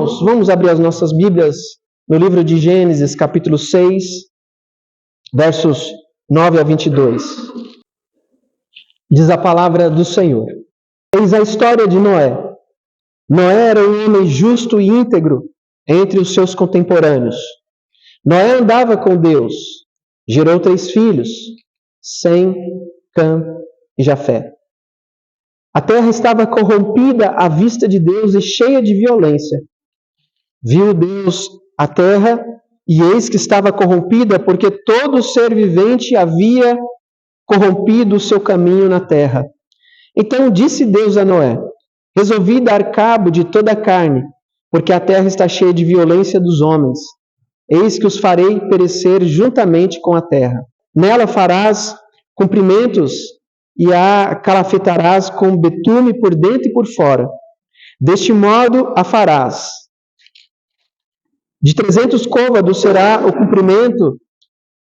Vamos abrir as nossas Bíblias no livro de Gênesis, capítulo 6, versos 9 a 22. Diz a palavra do Senhor. Eis a história de Noé. Noé era um homem justo e íntegro entre os seus contemporâneos. Noé andava com Deus, gerou 3 filhos, Sem, Cã e Jafé. A terra estava corrompida à vista de Deus e cheia de violência. Viu Deus a terra, e eis que estava corrompida, porque todo ser vivente havia corrompido o seu caminho na terra. Então disse Deus a Noé: resolvi dar cabo de toda a carne, porque a terra está cheia de violência dos homens. Eis que os farei perecer juntamente com a terra. Nela farás comprimentos e a calafetarás com betume por dentro e por fora. Deste modo a farás. De 300 côvados será o comprimento,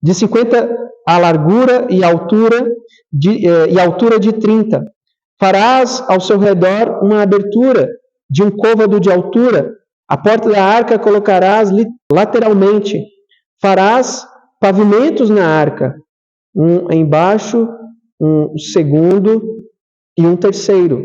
de 50 a largura e altura de 30. Farás ao seu redor uma abertura de 1 côvado de altura. A porta da arca colocarás lateralmente. Farás pavimentos na arca, um embaixo, um segundo e um terceiro.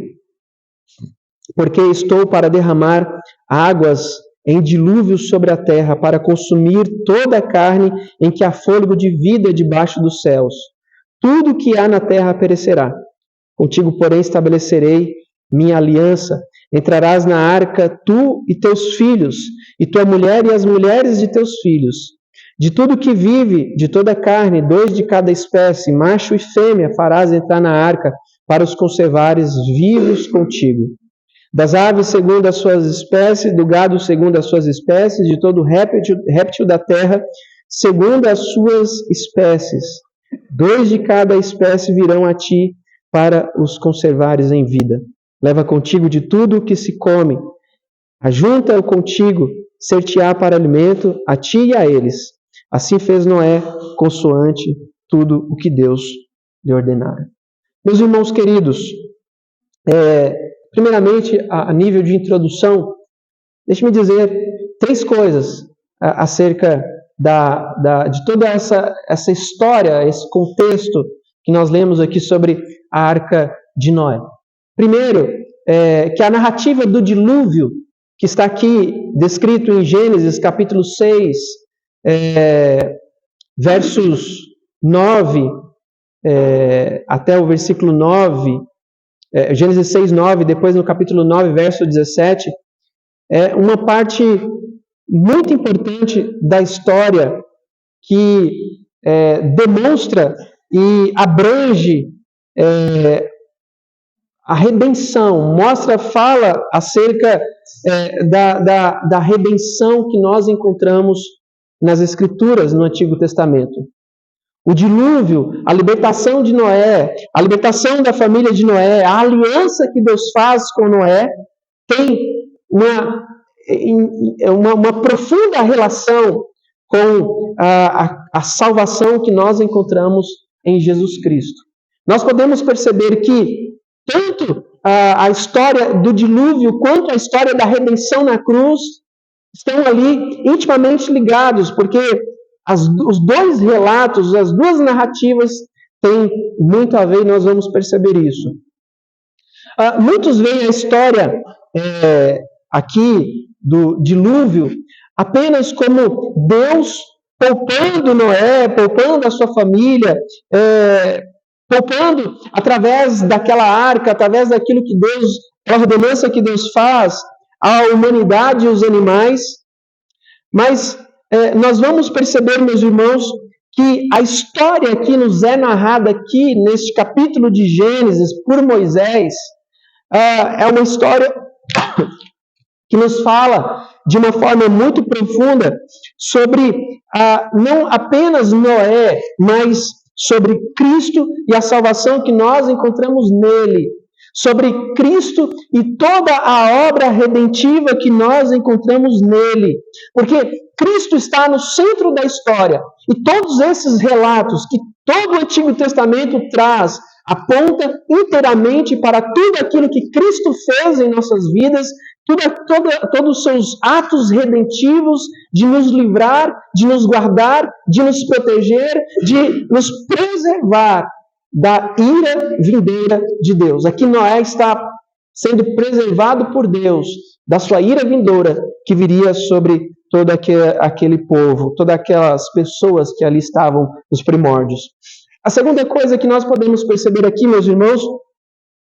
Porque estou para derramar águas em dilúvio sobre a terra, para consumir toda a carne em que há fôlego de vida debaixo dos céus. Tudo que há na terra perecerá. Contigo, porém, estabelecerei minha aliança. Entrarás na arca, tu e teus filhos, e tua mulher e as mulheres de teus filhos. De tudo que vive, de toda a carne, 2 de cada espécie, macho e fêmea, farás entrar na arca, para os conservares vivos contigo. Das aves segundo as suas espécies, do gado segundo as suas espécies, de todo réptil da terra segundo as suas espécies. 2 de cada espécie virão a ti para os conservares em vida. Leva contigo de tudo o que se come. Ajunta-o contigo, ser-te-á para alimento, a ti e a eles. Assim fez Noé, consoante tudo o que Deus lhe ordenara. Meus irmãos queridos, primeiramente, a nível de introdução, deixe-me dizer 3 coisas acerca de toda essa história, esse contexto que nós lemos aqui sobre a Arca de Noé. Primeiro, que a narrativa do dilúvio, que está aqui descrito em Gênesis capítulo 6, versos 9 até o versículo 9, Gênesis 6, 9, depois no capítulo 9, verso 17, é uma parte muito importante da história que demonstra e abrange a redenção, fala acerca da redenção que nós encontramos nas Escrituras no Antigo Testamento. O dilúvio, a libertação de Noé, a libertação da família de Noé, a aliança que Deus faz com Noé, tem uma profunda relação com a salvação que nós encontramos em Jesus Cristo. Nós podemos perceber que tanto a história do dilúvio quanto a história da redenção na cruz estão ali intimamente ligados, porque os 2 relatos, as 2 narrativas têm muito a ver e nós vamos perceber isso. Muitos veem a história aqui do dilúvio apenas como Deus poupando Noé, poupando a sua família, poupando através daquela arca, através daquilo que Deus, a ordenança que Deus faz à humanidade e aos animais. Mas nós vamos perceber, meus irmãos, que a história que nos é narrada aqui, neste capítulo de Gênesis, por Moisés, é uma história que nos fala de uma forma muito profunda sobre não apenas Noé, mas sobre Cristo e a salvação que nós encontramos nele, sobre Cristo e toda a obra redentiva que nós encontramos nele, porque Cristo está no centro da história, e todos esses relatos que todo o Antigo Testamento traz aponta inteiramente para tudo aquilo que Cristo fez em nossas vidas, todos os seus atos redentivos de nos livrar, de nos guardar, de nos proteger, de nos preservar da ira vindoura de Deus. Aqui Noé está sendo preservado por Deus da sua ira vindoura que viria sobre todo aquele povo, todas aquelas pessoas que ali estavam nos primórdios. A segunda coisa que nós podemos perceber aqui, meus irmãos,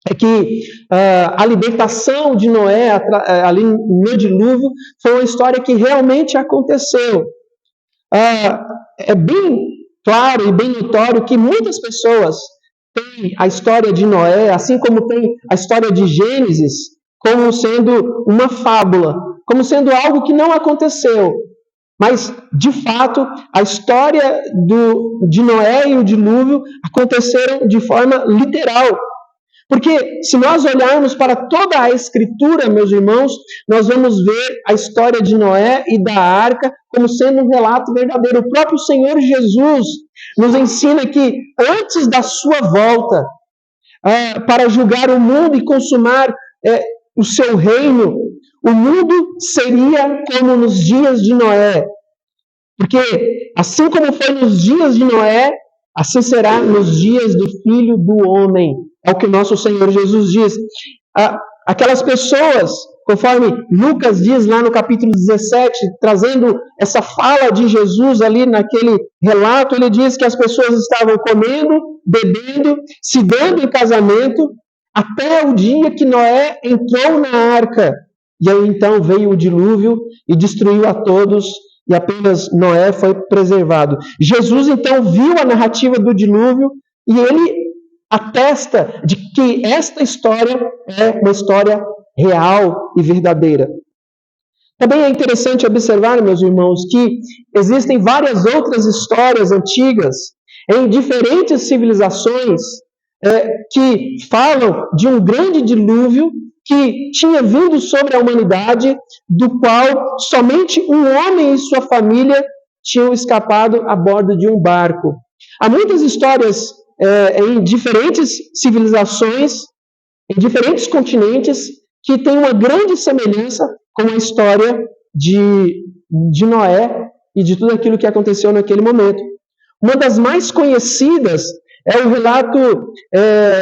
é que a libertação de Noé ali no dilúvio foi uma história que realmente aconteceu. É bem claro e bem notório que muitas pessoas têm a história de Noé, assim como tem a história de Gênesis, como sendo uma fábula, como sendo algo que não aconteceu. Mas, de fato, a história de Noé e o dilúvio aconteceram de forma literal. Porque, se nós olharmos para toda a Escritura, meus irmãos, nós vamos ver a história de Noé e da arca como sendo um relato verdadeiro. O próprio Senhor Jesus nos ensina que, antes da sua volta para julgar o mundo e consumar o seu reino, o mundo seria como nos dias de Noé. Porque, assim como foi nos dias de Noé, assim será nos dias do Filho do Homem. É o que nosso Senhor Jesus diz. Aquelas pessoas, conforme Lucas diz lá no capítulo 17, trazendo essa fala de Jesus ali naquele relato, ele diz que as pessoas estavam comendo, bebendo, se dando em casamento, até o dia que Noé entrou na arca. E aí então veio o dilúvio e destruiu a todos, e apenas Noé foi preservado. Jesus então viu a narrativa do dilúvio e ele atesta de que esta história é uma história real e verdadeira. Também é interessante observar, meus irmãos, que existem várias outras histórias antigas em diferentes civilizações que falam de um grande dilúvio que tinha vindo sobre a humanidade, do qual somente um homem e sua família tinham escapado a bordo de um barco. Há muitas histórias em diferentes civilizações, em diferentes continentes, que têm uma grande semelhança com a história de Noé e de tudo aquilo que aconteceu naquele momento. Uma das mais conhecidas é o relato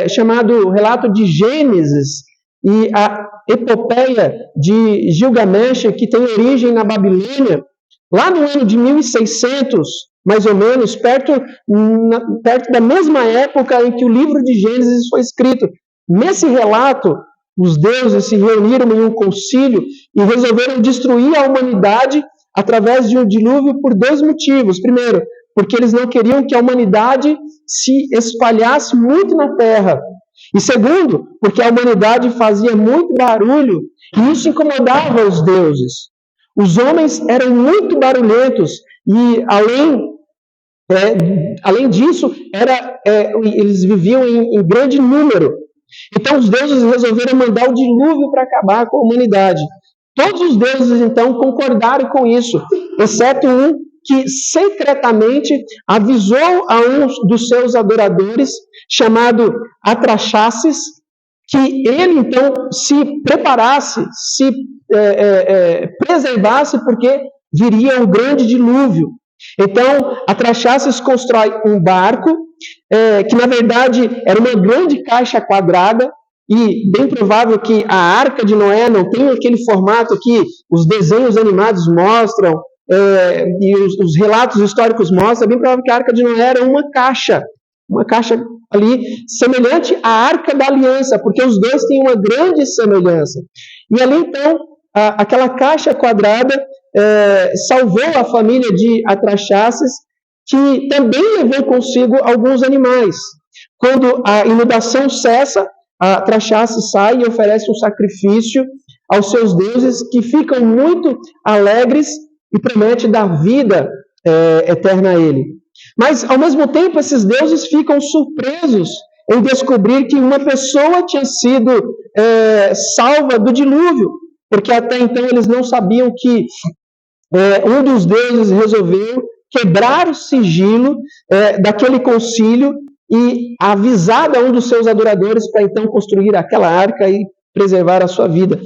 chamado Relato de Gênesis e a epopeia de Gilgamesh, que tem origem na Babilônia, lá no ano de 1600, mais ou menos, perto da mesma época em que o livro de Gênesis foi escrito. Nesse relato, os deuses se reuniram em um concílio e resolveram destruir a humanidade através de um dilúvio por dois motivos. Primeiro, porque eles não queriam que a humanidade se espalhasse muito na terra. E segundo, porque a humanidade fazia muito barulho e isso incomodava os deuses. Os homens eram muito barulhentos e, além disso, eles viviam em grande número. Então, os deuses resolveram mandar o dilúvio para acabar com a humanidade. Todos os deuses, então, concordaram com isso, exceto um que secretamente avisou a um dos seus adoradores, chamado Atraxácis, que ele, então, se preparasse, se preservasse, porque viria um grande dilúvio. Então, Atraxácis constrói um barco, que na verdade era uma grande caixa quadrada, e bem provável que a Arca de Noé não tenha aquele formato que os desenhos animados mostram, e os relatos históricos mostram. É bem provável que a Arca de Noé era uma caixa ali, semelhante à Arca da Aliança, porque os dois têm uma grande semelhança. E ali, então, aquela caixa quadrada salvou a família de Atraxácis, que também levou consigo alguns animais. Quando a inundação cessa, Atraxácis sai e oferece um sacrifício aos seus deuses, que ficam muito alegres e promete dar vida eterna a ele. Mas, ao mesmo tempo, esses deuses ficam surpresos em descobrir que uma pessoa tinha sido salva do dilúvio, porque até então eles não sabiam que um dos deuses resolveu quebrar o sigilo daquele concílio e avisar a um dos seus adoradores para então construir aquela arca e preservar a sua vida.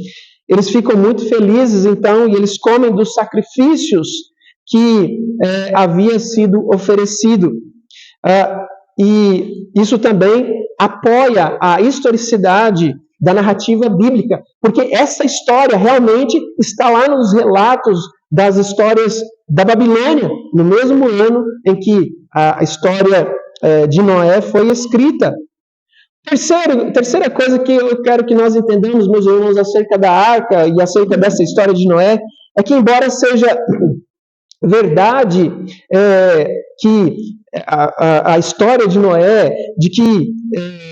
Eles ficam muito felizes, então, e eles comem dos sacrifícios que havia sido oferecido. E isso também apoia a historicidade da narrativa bíblica, porque essa história realmente está lá nos relatos das histórias da Babilônia, no mesmo ano em que a história de Noé foi escrita. Terceira coisa que eu quero que nós entendamos, meus irmãos, acerca da arca e acerca dessa história de Noé, é que embora seja verdade que a história de Noé, de que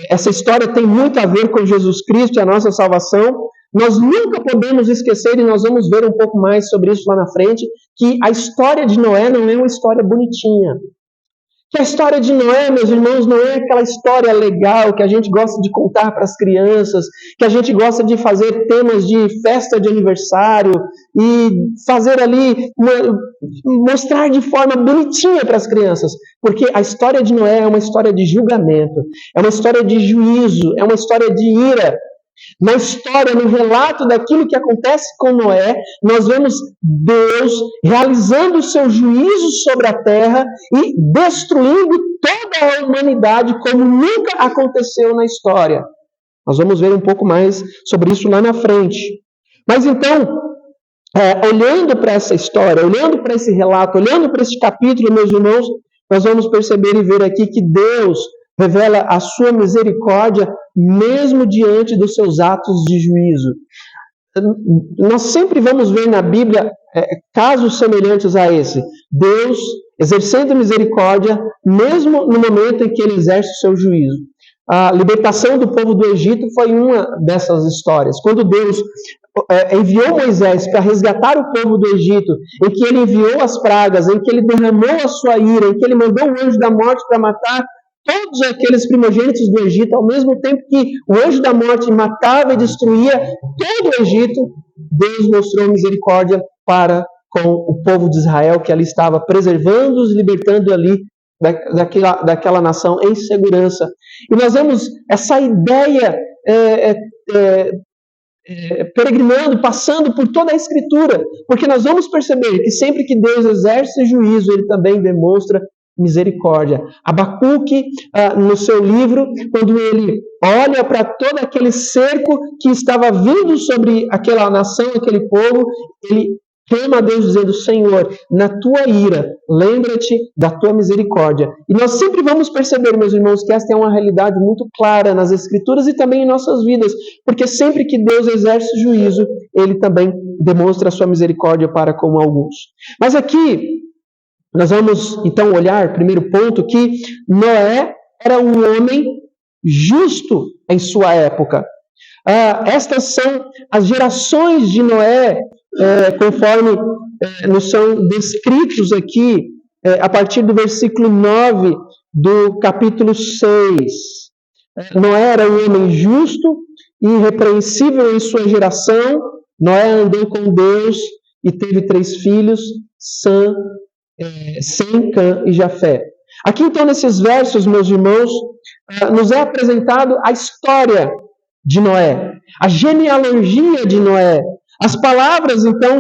essa história tem muito a ver com Jesus Cristo e a nossa salvação, nós nunca podemos esquecer, e nós vamos ver um pouco mais sobre isso lá na frente, que a história de Noé não é uma história bonitinha. Que a história de Noé, meus irmãos, não é aquela história legal que a gente gosta de contar para as crianças, que a gente gosta de fazer temas de festa de aniversário e fazer ali, mostrar de forma bonitinha para as crianças. Porque a história de Noé é uma história de julgamento, é uma história de juízo, é uma história de ira. Na história, no relato daquilo que acontece com Noé, nós vemos Deus realizando o seu juízo sobre a terra e destruindo toda a humanidade como nunca aconteceu na história. Nós vamos ver um pouco mais sobre isso lá na frente. Mas então, olhando para essa história, olhando para esse relato, olhando para esse capítulo, meus irmãos, nós vamos perceber e ver aqui que Deus revela a sua misericórdia mesmo diante dos seus atos de juízo. Nós sempre vamos ver na Bíblia casos semelhantes a esse. Deus exercendo misericórdia mesmo no momento em que ele exerce o seu juízo. A libertação do povo do Egito foi uma dessas histórias. Quando Deus enviou Moisés para resgatar o povo do Egito, em que ele enviou as pragas, em que ele derramou a sua ira, em que ele mandou o anjo da morte para matar todos aqueles primogênitos do Egito, ao mesmo tempo que o anjo da morte matava e destruía todo o Egito, Deus mostrou misericórdia para com o povo de Israel, que ali estava preservando-os, libertando ali daquela nação em segurança. E nós vemos essa ideia peregrinando, passando por toda a Escritura, porque nós vamos perceber que sempre que Deus exerce juízo, Ele também demonstra misericórdia. Abacuque, no seu livro, quando ele olha para todo aquele cerco que estava vindo sobre aquela nação, aquele povo, ele clama a Deus dizendo: Senhor, na tua ira, lembra-te da tua misericórdia. E nós sempre vamos perceber, meus irmãos, que esta é uma realidade muito clara nas Escrituras e também em nossas vidas, porque sempre que Deus exerce juízo, Ele também demonstra a sua misericórdia para com alguns. Mas aqui, nós vamos então olhar, primeiro ponto, que Noé era um homem justo em sua época. Estas são as gerações de Noé, conforme nos são descritos aqui, a partir do versículo 9 do capítulo 6. Noé era um homem justo e irrepreensível em sua geração. Noé andou com Deus e teve 3 filhos, Sem, Cã e Jafé. Aqui então nesses versos, meus irmãos, nos é apresentado a história de Noé, a genealogia de Noé. As palavras então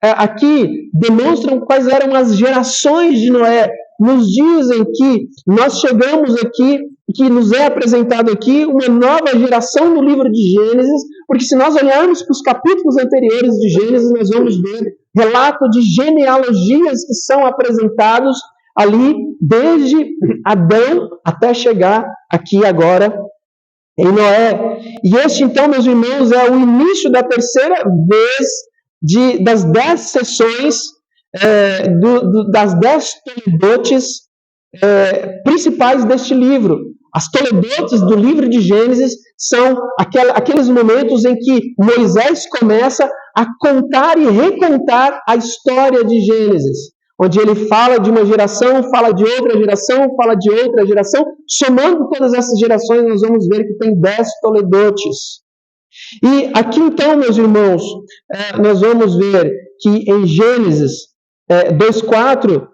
aqui demonstram quais eram as gerações de Noé. Nos dizem que nós chegamos aqui, que nos é apresentado aqui uma nova geração no livro de Gênesis, porque se nós olharmos para os capítulos anteriores de Gênesis, nós vamos ver relato de genealogias que são apresentados ali desde Adão até chegar aqui agora em Noé. E este então, meus irmãos, é o início da terceira vez das 10 sessões das 10 toledotes principais deste livro. As toledotes do livro de Gênesis são aqueles momentos em que Moisés começa a contar e recontar a história de Gênesis, onde ele fala de uma geração, fala de outra geração, fala de outra geração. Somando todas essas gerações, nós vamos ver que tem 10 toledotes. E aqui então, meus irmãos, nós vamos ver que em Gênesis 2:4,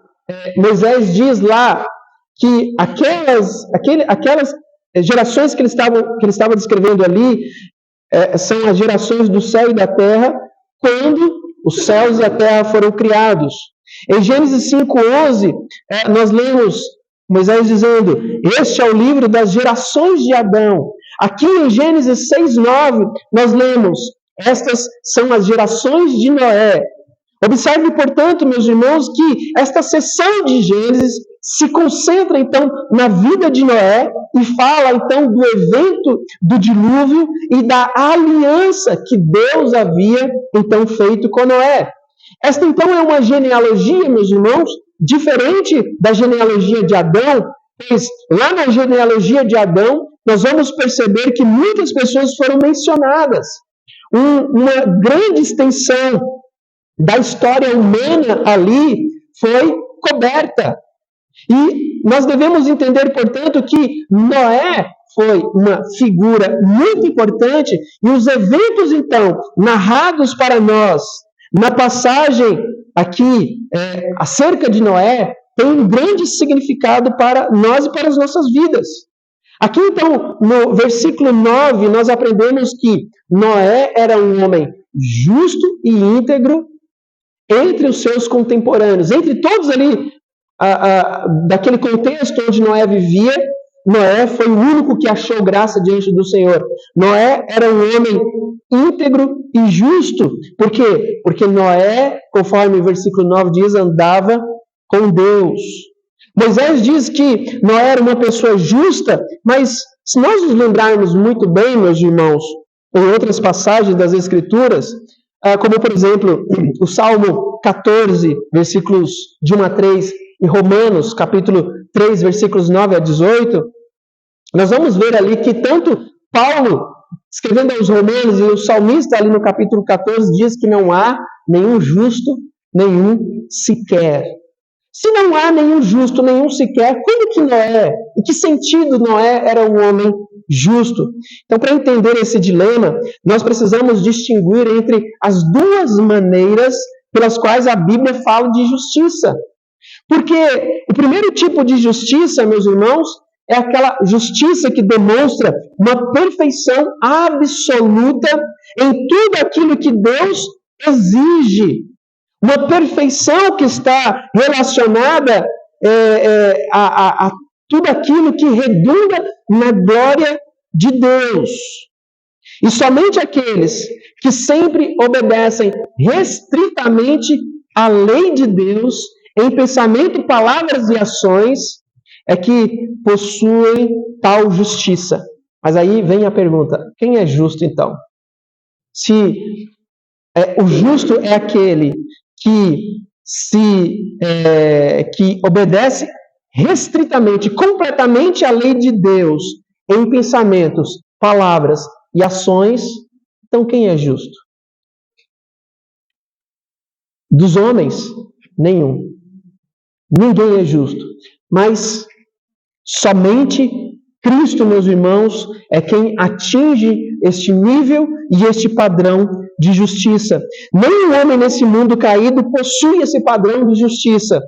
Moisés diz lá que aquelas gerações que ele estava descrevendo ali são as gerações do céu e da terra, quando os céus e a terra foram criados. Em Gênesis 5:11, nós lemos Moisés dizendo: este é o livro das gerações de Adão. Aqui em Gênesis 6:9, nós lemos: estas são as gerações de Noé. Observe, portanto, meus irmãos, que esta seção de Gênesis se concentra, então, na vida de Noé e fala, então, do evento do dilúvio e da aliança que Deus havia, então, feito com Noé. Esta, então, é uma genealogia, meus irmãos, diferente da genealogia de Adão, pois lá na genealogia de Adão, nós vamos perceber que muitas pessoas foram mencionadas. Uma grande extensão da história humana ali foi coberta. E nós devemos entender, portanto, que Noé foi uma figura muito importante e os eventos, então, narrados para nós na passagem aqui acerca de Noé, tem um grande significado para nós e para as nossas vidas. Aqui, então, no versículo 9, nós aprendemos que Noé era um homem justo e íntegro entre os seus contemporâneos. Entre todos ali, daquele contexto onde Noé vivia, Noé foi o único que achou graça diante do Senhor. Noé era um homem íntegro e justo. Por quê? Porque Noé, conforme o versículo 9 diz, andava com Deus. Moisés diz que Noé era uma pessoa justa, mas se nós nos lembrarmos muito bem, meus irmãos, em outras passagens das Escrituras, como por exemplo, o Salmo 14, versículos de 1 a 3, e Romanos, capítulo 3, versículos 9 a 18, nós vamos ver ali que tanto Paulo, escrevendo aos Romanos, e o salmista ali no capítulo 14 diz que não há nenhum justo, nenhum sequer. Se não há nenhum justo, nenhum sequer, quando que Noé, em que sentido Noé era um homem justo? Então, para entender esse dilema, nós precisamos distinguir entre as duas maneiras pelas quais a Bíblia fala de justiça. Porque o primeiro tipo de justiça, meus irmãos, é aquela justiça que demonstra uma perfeição absoluta em tudo aquilo que Deus exige. Uma perfeição que está relacionada a tudo aquilo que redunda na glória de Deus. E somente aqueles que sempre obedecem restritamente à lei de Deus, em pensamento, palavras e ações, é que possuem tal justiça. Mas aí vem a pergunta: quem é justo então? Se o justo é aquele que obedece restritamente, completamente à lei de Deus, em pensamentos, palavras e ações, então quem é justo? Dos homens, nenhum. Ninguém é justo. Mas somente Cristo, meus irmãos, é quem atinge este nível e este padrão de justiça. Nenhum homem nesse mundo caído possui esse padrão de justiça.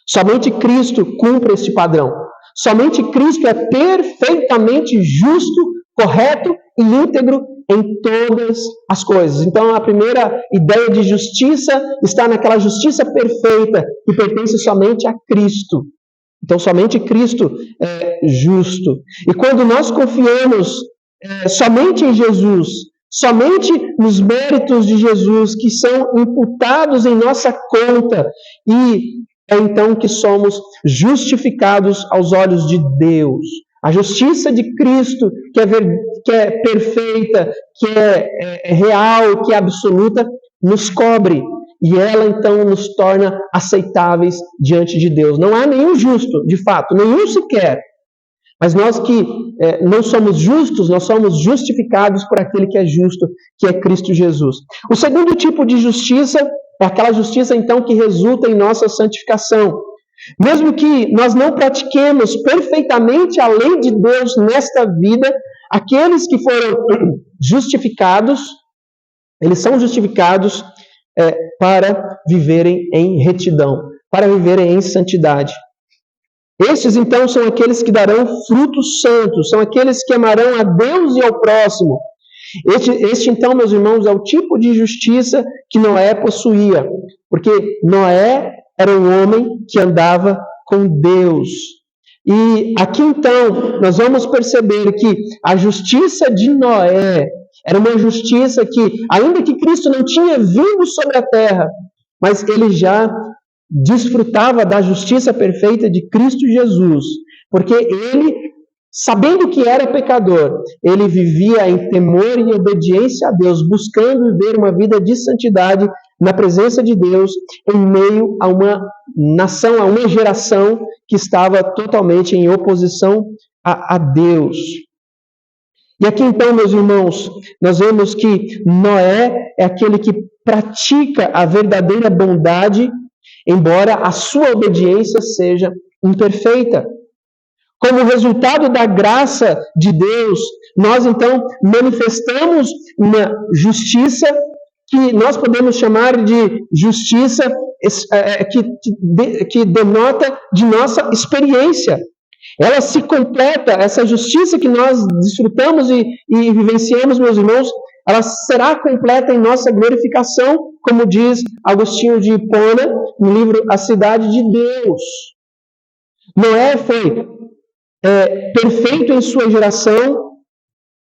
Somente Cristo cumpre este padrão. Somente Cristo é perfeitamente justo, correto e íntegro em todas as coisas. Então, a primeira ideia de justiça está naquela justiça perfeita que pertence somente a Cristo. Então, somente Cristo é justo. E quando nós confiamos somente em Jesus, somente nos méritos de Jesus que são imputados em nossa conta, e é então que somos justificados aos olhos de Deus. A justiça de Cristo, que é perfeita, que é real, que é absoluta, nos cobre. E ela, então, nos torna aceitáveis diante de Deus. Não há nenhum justo, de fato, nenhum sequer. Mas nós que não somos justos, nós somos justificados por aquele que é justo, que é Cristo Jesus. O segundo tipo de justiça é aquela justiça, então, que resulta em nossa santificação. Mesmo que nós não pratiquemos perfeitamente a lei de Deus nesta vida, aqueles que foram justificados, eles são justificados para viverem em retidão, para viverem em santidade. Estes, então, são aqueles que darão frutos santos, são aqueles que amarão a Deus e ao próximo. Este, então, meus irmãos, é o tipo de justiça que Noé possuía, porque Noé era um homem que andava com Deus. E aqui, então, nós vamos perceber que a justiça de Noé era uma justiça que, ainda que Cristo não tinha vindo sobre a terra, mas ele já desfrutava da justiça perfeita de Cristo Jesus, porque ele, sabendo que era pecador, ele vivia em temor e obediência a Deus, buscando viver uma vida de santidade na presença de Deus, em meio a uma nação, a uma geração que estava totalmente em oposição a Deus. E aqui então, meus irmãos, nós vemos que Noé é aquele que pratica a verdadeira bondade, embora a sua obediência seja imperfeita. Como resultado da graça de Deus, nós então manifestamos uma justiça que nós podemos chamar de justiça que denota de nossa experiência. Ela se completa, essa justiça que nós desfrutamos e vivenciamos, meus irmãos, ela será completa em nossa glorificação, como diz Agostinho de Hipona, no livro A Cidade de Deus. Noé foi perfeito em sua geração,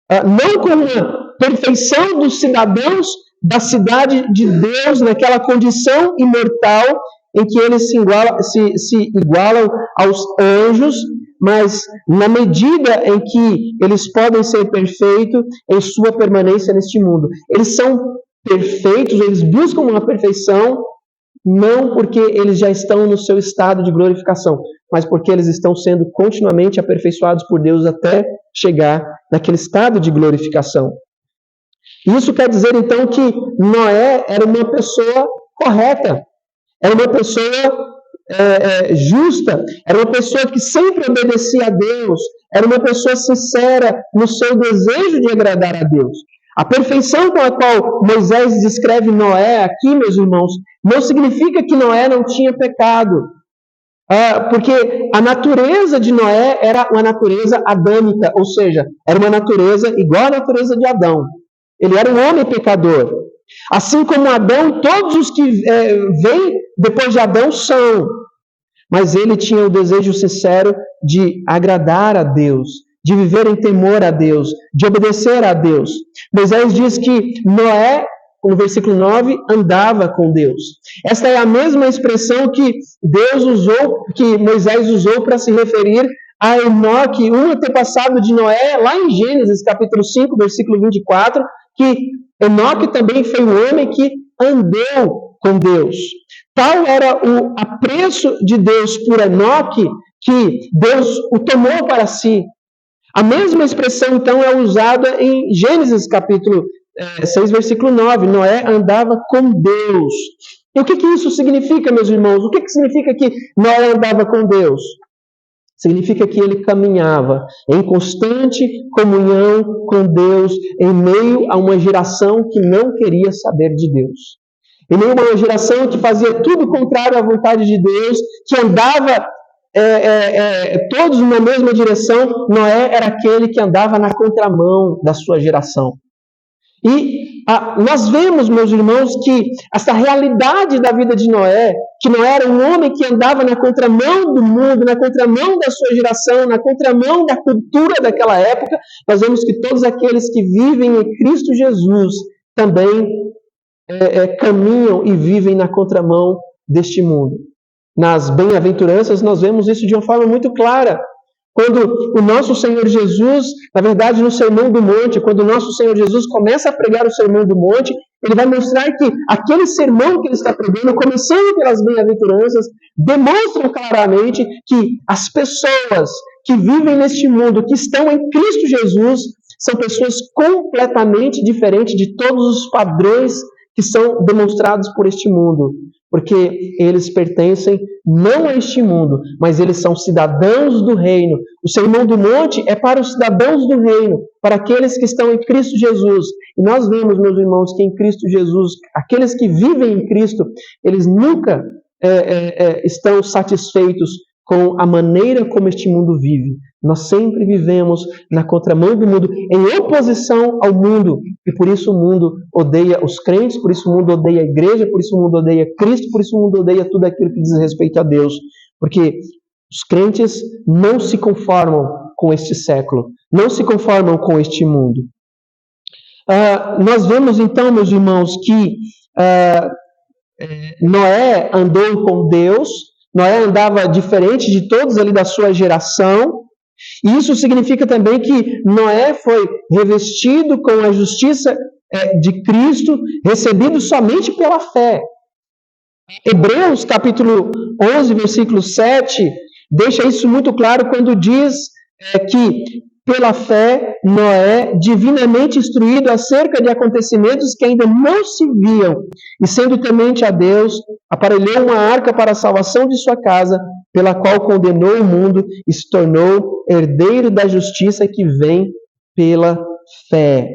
não como a perfeição dos cidadãos da cidade de Deus, naquela condição imortal em que eles se igualam aos anjos, mas na medida em que eles podem ser perfeitos em sua permanência neste mundo. Eles são perfeitos, eles buscam uma perfeição, não porque eles já estão no seu estado de glorificação, mas porque eles estão sendo continuamente aperfeiçoados por Deus até chegar naquele estado de glorificação. Isso quer dizer, então, que Noé era uma pessoa correta, era uma pessoa justa, era uma pessoa que sempre obedecia a Deus, era uma pessoa sincera no seu desejo de agradar a Deus. A perfeição com a qual Moisés descreve Noé aqui, meus irmãos, não significa que Noé não tinha pecado, porque a natureza de Noé era uma natureza adâmica, ou seja, era uma natureza igual à natureza de Adão. Ele era um homem pecador. Assim como Adão, todos os que vêm depois de Adão são. Mas ele tinha o desejo sincero de agradar a Deus, de viver em temor a Deus, de obedecer a Deus. Moisés diz que Noé, no versículo 9, andava com Deus. Esta é a mesma expressão que Deus usou, que Moisés usou para se referir a Enoque, um antepassado de Noé, lá em Gênesis, capítulo 5, versículo 24, que Enoque também foi um homem que andou com Deus. Tal era o apreço de Deus por Enoque, que Deus o tomou para si. A mesma expressão, então, é usada em Gênesis, capítulo 6, versículo 9. Noé andava com Deus. E o que isso significa, meus irmãos? O que significa que Noé andava com Deus? Significa que ele caminhava em constante comunhão com Deus em meio a uma geração que não queria saber de Deus. Em meio a uma geração que fazia tudo contrário à vontade de Deus, que andava todos na mesma direção. Noé era aquele que andava na contramão da sua geração. E nós vemos, meus irmãos, que essa realidade da vida de Noé, que Noé era um homem que andava na contramão do mundo, na contramão da sua geração, na contramão da cultura daquela época, nós vemos que todos aqueles que vivem em Cristo Jesus também caminham e vivem na contramão deste mundo. Nas bem-aventuranças nós vemos isso de uma forma muito clara. Quando o nosso Senhor Jesus, na verdade no Sermão do Monte, quando o nosso Senhor Jesus começa a pregar o Sermão do Monte, ele vai mostrar que aquele sermão que ele está pregando, começando pelas bem-aventuranças, demonstram claramente que as pessoas que vivem neste mundo, que estão em Cristo Jesus, são pessoas completamente diferentes de todos os padrões que são demonstrados por este mundo. Porque eles pertencem não a este mundo, mas eles são cidadãos do reino. O Sermão do Monte é para os cidadãos do reino, para aqueles que estão em Cristo Jesus. E nós vemos, meus irmãos, que em Cristo Jesus, aqueles que vivem em Cristo, eles nunca estão satisfeitos com a maneira como este mundo vive. Nós sempre vivemos na contramão do mundo, em oposição ao mundo. E por isso o mundo odeia os crentes, por isso o mundo odeia a igreja, por isso o mundo odeia Cristo, por isso o mundo odeia tudo aquilo que diz respeito a Deus. Porque os crentes não se conformam com este século, não se conformam com este mundo. Nós vemos então, meus irmãos, que Noé andou com Deus, Noé andava diferente de todos ali da sua geração, e isso significa também que Noé foi revestido com a justiça de Cristo, recebido somente pela fé. Hebreus capítulo 11, versículo 7, deixa isso muito claro quando diz que pela fé, Noé, divinamente instruído acerca de acontecimentos que ainda não se viam, e sendo temente a Deus, aparelhou uma arca para a salvação de sua casa, pela qual condenou o mundo e se tornou herdeiro da justiça que vem pela fé.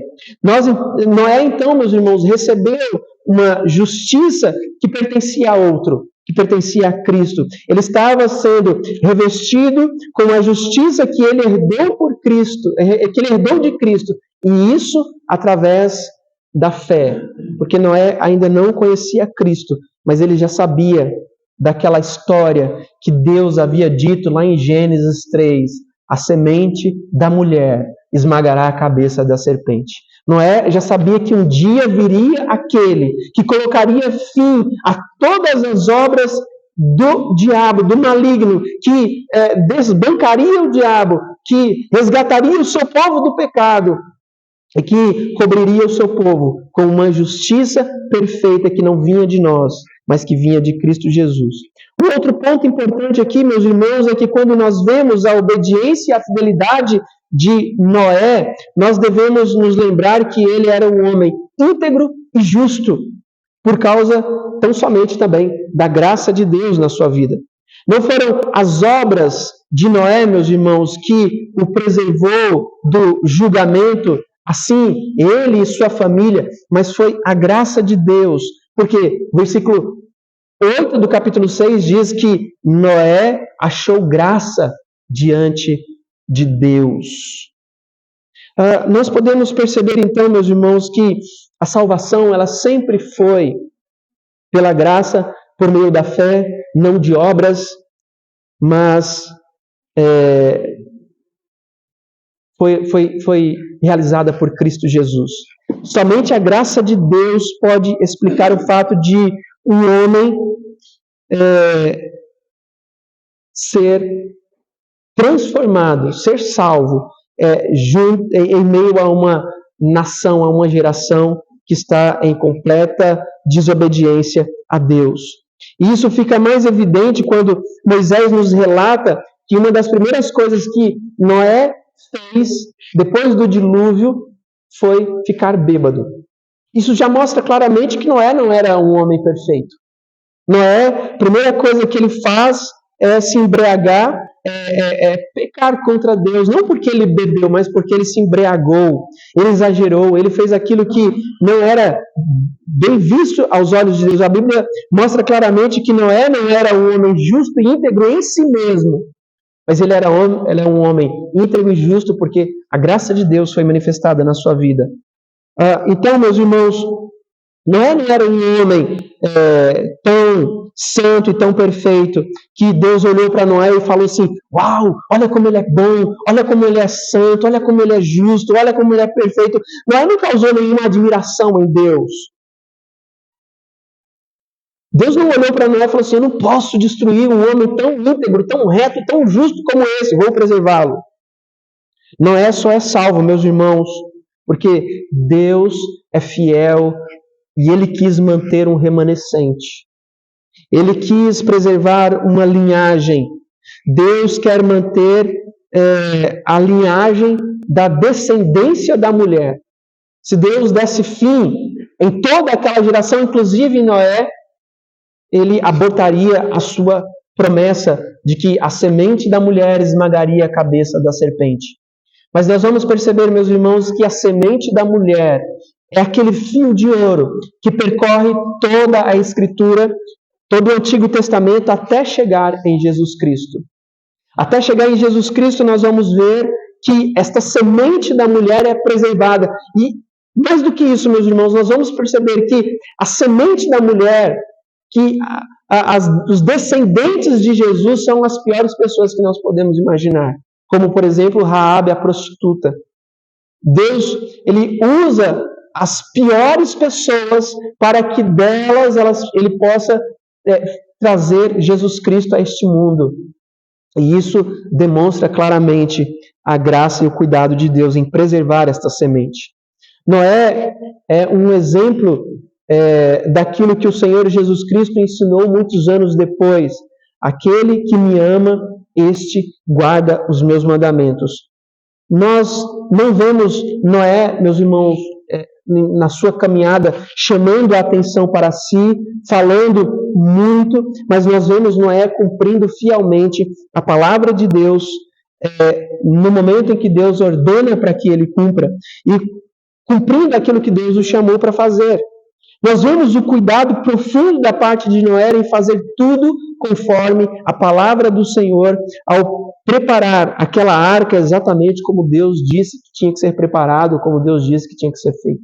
Noé, então, meus irmãos, recebeu uma justiça que pertencia a outro, que pertencia a Cristo. Ele estava sendo revestido com a justiça que ele herdou por Cristo, que ele herdou de Cristo, e isso através da fé, porque Noé ainda não conhecia Cristo, mas ele já sabia daquela história que Deus havia dito lá em Gênesis 3, a semente da mulher esmagará a cabeça da serpente. Noé já sabia que um dia viria aquele que colocaria fim a todas as obras do diabo, do maligno, que desbancaria o diabo, que resgataria o seu povo do pecado e que cobriria o seu povo com uma justiça perfeita que não vinha de nós, mas que vinha de Cristo Jesus. Um outro ponto importante aqui, meus irmãos, é que quando nós vemos a obediência e a fidelidade de Noé, nós devemos nos lembrar que ele era um homem íntegro e justo, por causa tão somente também da graça de Deus na sua vida. Não foram as obras de Noé, meus irmãos, que o preservou do julgamento, assim, ele e sua família, mas foi a graça de Deus, porque versículo 8 do capítulo 6 diz que Noé achou graça diante de Deus. Nós podemos perceber então, meus irmãos, que a salvação ela sempre foi pela graça, por meio da fé, não de obras, mas foi realizada por Cristo Jesus. Somente a graça de Deus pode explicar o fato de um homem ser transformado, ser salvo em meio a uma nação, a uma geração que está em completa desobediência a Deus. E isso fica mais evidente quando Moisés nos relata que uma das primeiras coisas que Noé fez depois do dilúvio foi ficar bêbado. Isso já mostra claramente que Noé não era um homem perfeito. Noé, a primeira coisa que ele faz é se embriagar, pecar contra Deus, não porque ele bebeu, mas porque ele se embriagou, ele exagerou, ele fez aquilo que não era bem visto aos olhos de Deus. A Bíblia mostra claramente que Noé não era um homem justo e íntegro em si mesmo, mas ele é um homem íntegro e justo porque a graça de Deus foi manifestada na sua vida. Então, meus irmãos, Noé não era um homem tão santo e tão perfeito que Deus olhou para Noé e falou assim: uau, olha como ele é bom, olha como ele é santo, olha como ele é justo, olha como ele é perfeito. Noé não causou nenhuma admiração em Deus. Deus não olhou para Noé e falou assim: eu não posso destruir um homem tão íntegro, tão reto, tão justo como esse, vou preservá-lo. Noé só é salvo, meus irmãos, porque Deus é fiel e Ele quis manter um remanescente. Ele quis preservar uma linhagem. Deus quer manter a linhagem da descendência da mulher. Se Deus desse fim em toda aquela geração, inclusive em Noé, Ele abortaria a sua promessa de que a semente da mulher esmagaria a cabeça da serpente. Mas nós vamos perceber, meus irmãos, que a semente da mulher é aquele fio de ouro que percorre toda a Escritura, todo o Antigo Testamento, até chegar em Jesus Cristo. Até chegar em Jesus Cristo, nós vamos ver que esta semente da mulher é preservada. E mais do que isso, meus irmãos, nós vamos perceber que a semente da mulher, que os descendentes de Jesus são as piores pessoas que nós podemos imaginar. Como, por exemplo, Raabe, a prostituta. Deus, ele usa as piores pessoas para que delas ele possa trazer Jesus Cristo a este mundo. E isso demonstra claramente a graça e o cuidado de Deus em preservar esta semente. Noé é um exemplo daquilo que o Senhor Jesus Cristo ensinou muitos anos depois. Aquele que me ama, este guarda os meus mandamentos. Nós não vemos Noé, meus irmãos, na sua caminhada, chamando a atenção para si, falando muito, mas nós vemos Noé cumprindo fielmente a palavra de Deus no momento em que Deus ordena para que ele cumpra, e cumprindo aquilo que Deus o chamou para fazer. Nós vemos o cuidado profundo da parte de Noé em fazer tudo conforme a palavra do Senhor, ao preparar aquela arca exatamente como Deus disse que tinha que ser preparado, como Deus disse que tinha que ser feito.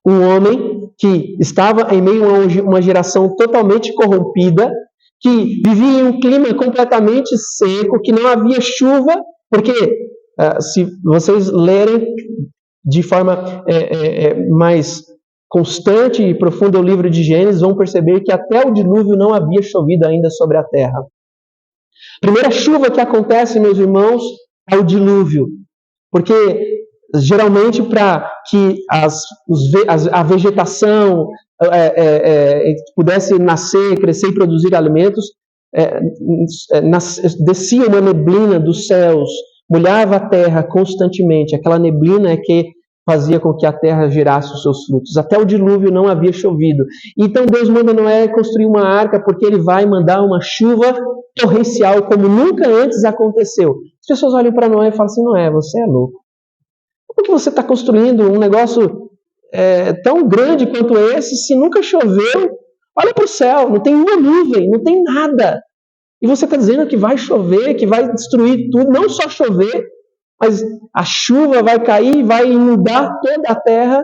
Um homem que estava em meio a uma geração totalmente corrompida, que vivia em um clima completamente seco, que não havia chuva, porque se vocês lerem de forma mais constante e profunda o livro de Gênesis, vão perceber que até o dilúvio não havia chovido ainda sobre a terra. A primeira chuva que acontece, meus irmãos, é o dilúvio. Porque, geralmente, para que a vegetação pudesse nascer, crescer e produzir alimentos, descia uma neblina dos céus, molhava a terra constantemente. Aquela neblina é que fazia com que a terra gerasse os seus frutos. Até o dilúvio não havia chovido. Então Deus manda Noé construir uma arca, porque ele vai mandar uma chuva torrencial, como nunca antes aconteceu. As pessoas olham para Noé e falam assim: Noé, você é louco. Como que você está construindo um negócio tão grande quanto esse, se nunca choveu? Olha para o céu, não tem uma nuvem, não tem nada. E você está dizendo que vai chover, que vai destruir tudo, não só chover, mas a chuva vai cair, vai inundar toda a terra.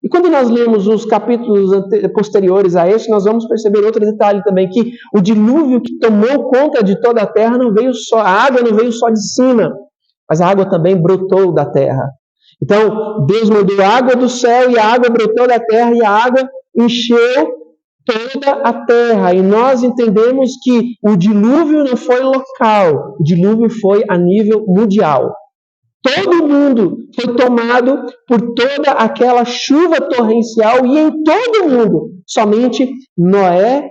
E quando nós lemos os capítulos posteriores a este, nós vamos perceber outro detalhe também, que o dilúvio que tomou conta de toda a terra não veio só, a água não veio só de cima, mas a água também brotou da terra. Então, Deus mandou água do céu e a água brotou da terra e a água encheu toda a terra. E nós entendemos que o dilúvio não foi local, o dilúvio foi a nível mundial. Todo mundo foi tomado por toda aquela chuva torrencial e em todo o mundo, somente Noé,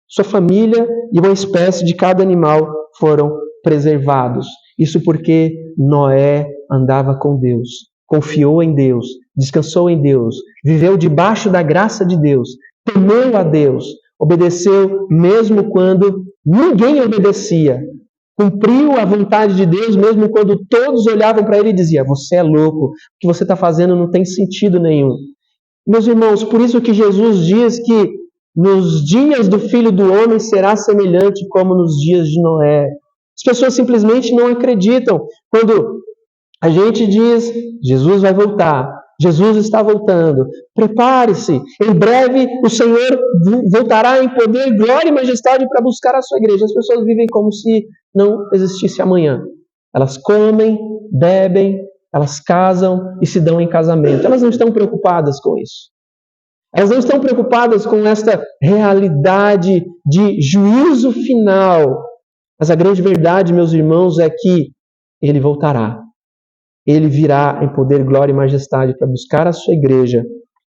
sua família e uma espécie de cada animal foram preservados. Isso porque Noé andava com Deus, confiou em Deus, descansou em Deus, viveu debaixo da graça de Deus, temeu a Deus, obedeceu mesmo quando ninguém obedecia. Cumpriu a vontade de Deus mesmo quando todos olhavam para ele e diziam: você é louco, o que você está fazendo não tem sentido nenhum. Meus irmãos, por isso que Jesus diz que nos dias do Filho do Homem será semelhante como nos dias de Noé. As pessoas simplesmente não acreditam. Quando a gente diz: Jesus vai voltar, Jesus está voltando, prepare-se, em breve o Senhor voltará em poder, glória e majestade para buscar a sua igreja. As pessoas vivem como se não existisse amanhã. Elas comem, bebem, elas casam e se dão em casamento. Elas não estão preocupadas com isso. Elas não estão preocupadas com esta realidade de juízo final. Mas a grande verdade, meus irmãos, é que Ele voltará. Ele virá em poder, glória e majestade para buscar a sua igreja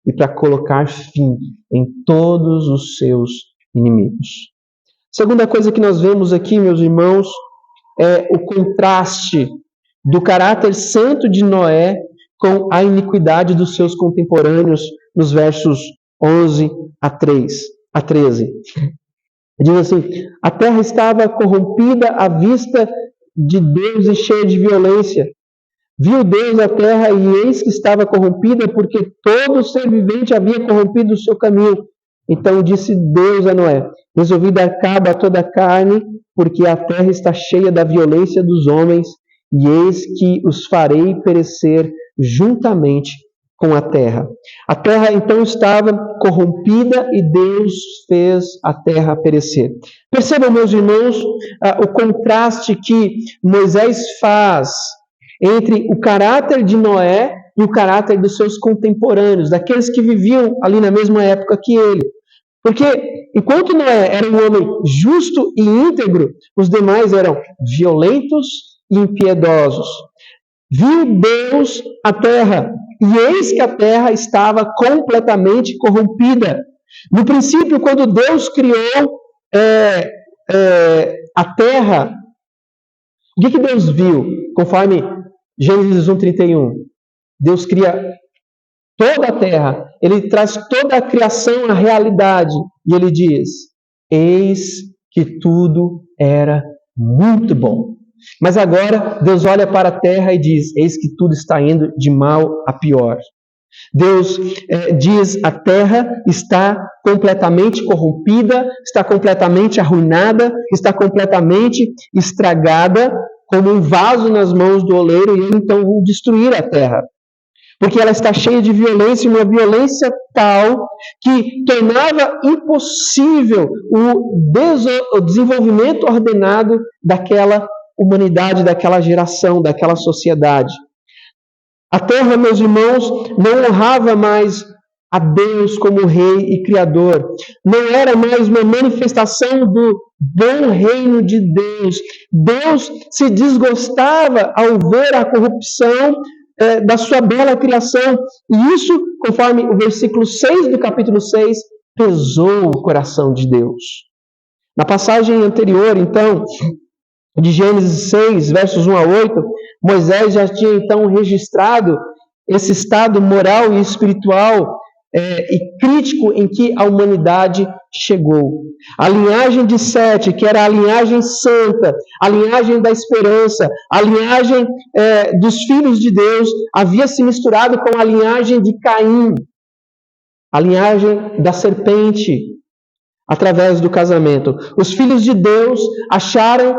e para colocar fim em todos os seus inimigos. Segunda coisa que nós vemos aqui, meus irmãos, é o contraste do caráter santo de Noé com a iniquidade dos seus contemporâneos, nos versos 11 a 13. Diz assim: a terra estava corrompida à vista de Deus e cheia de violência. Viu Deus a terra e eis que estava corrompida, porque todo ser vivente havia corrompido o seu caminho. Então disse Deus a Noé: resolvi dar cabo a toda a carne, porque a terra está cheia da violência dos homens, e eis que os farei perecer juntamente com a terra. A terra então estava corrompida e Deus fez a terra perecer. Percebam, meus irmãos, o contraste que Moisés faz entre o caráter de Noé e o caráter dos seus contemporâneos, daqueles que viviam ali na mesma época que ele. Porque enquanto Noé era um homem justo e íntegro, os demais eram violentos e impiedosos. Viu Deus a terra, e eis que a terra estava completamente corrompida. No princípio, quando Deus criou a terra, o que Deus viu? Conforme Gênesis 1:31, Deus cria toda a terra, Ele traz toda a criação à realidade, e Ele diz: eis que tudo era muito bom. Mas agora Deus olha para a terra e diz: eis que tudo está indo de mal a pior. Deus diz: a terra está completamente corrompida, está completamente arruinada, está completamente estragada, como um vaso nas mãos do oleiro, e ele então vai destruir a terra. Porque ela está cheia de violência, uma violência tal que tornava impossível o desenvolvimento ordenado daquela humanidade, daquela geração, daquela sociedade. A terra, meus irmãos, não honrava mais a Deus como Rei e Criador. Não era mais uma manifestação do bom reino de Deus. Deus se desgostava ao ver a corrupção da sua bela criação. E isso, conforme o versículo 6 do capítulo 6, pesou o coração de Deus. Na passagem anterior, então, de Gênesis 6, versos 1 a 8, Moisés já tinha então registrado esse estado moral e espiritual e crítico em que a humanidade chegou. A linhagem de Sete, que era a linhagem santa, a linhagem da esperança, a linhagem dos filhos de Deus, havia se misturado com a linhagem de Caim, a linhagem da serpente, através do casamento. Os filhos de Deus acharam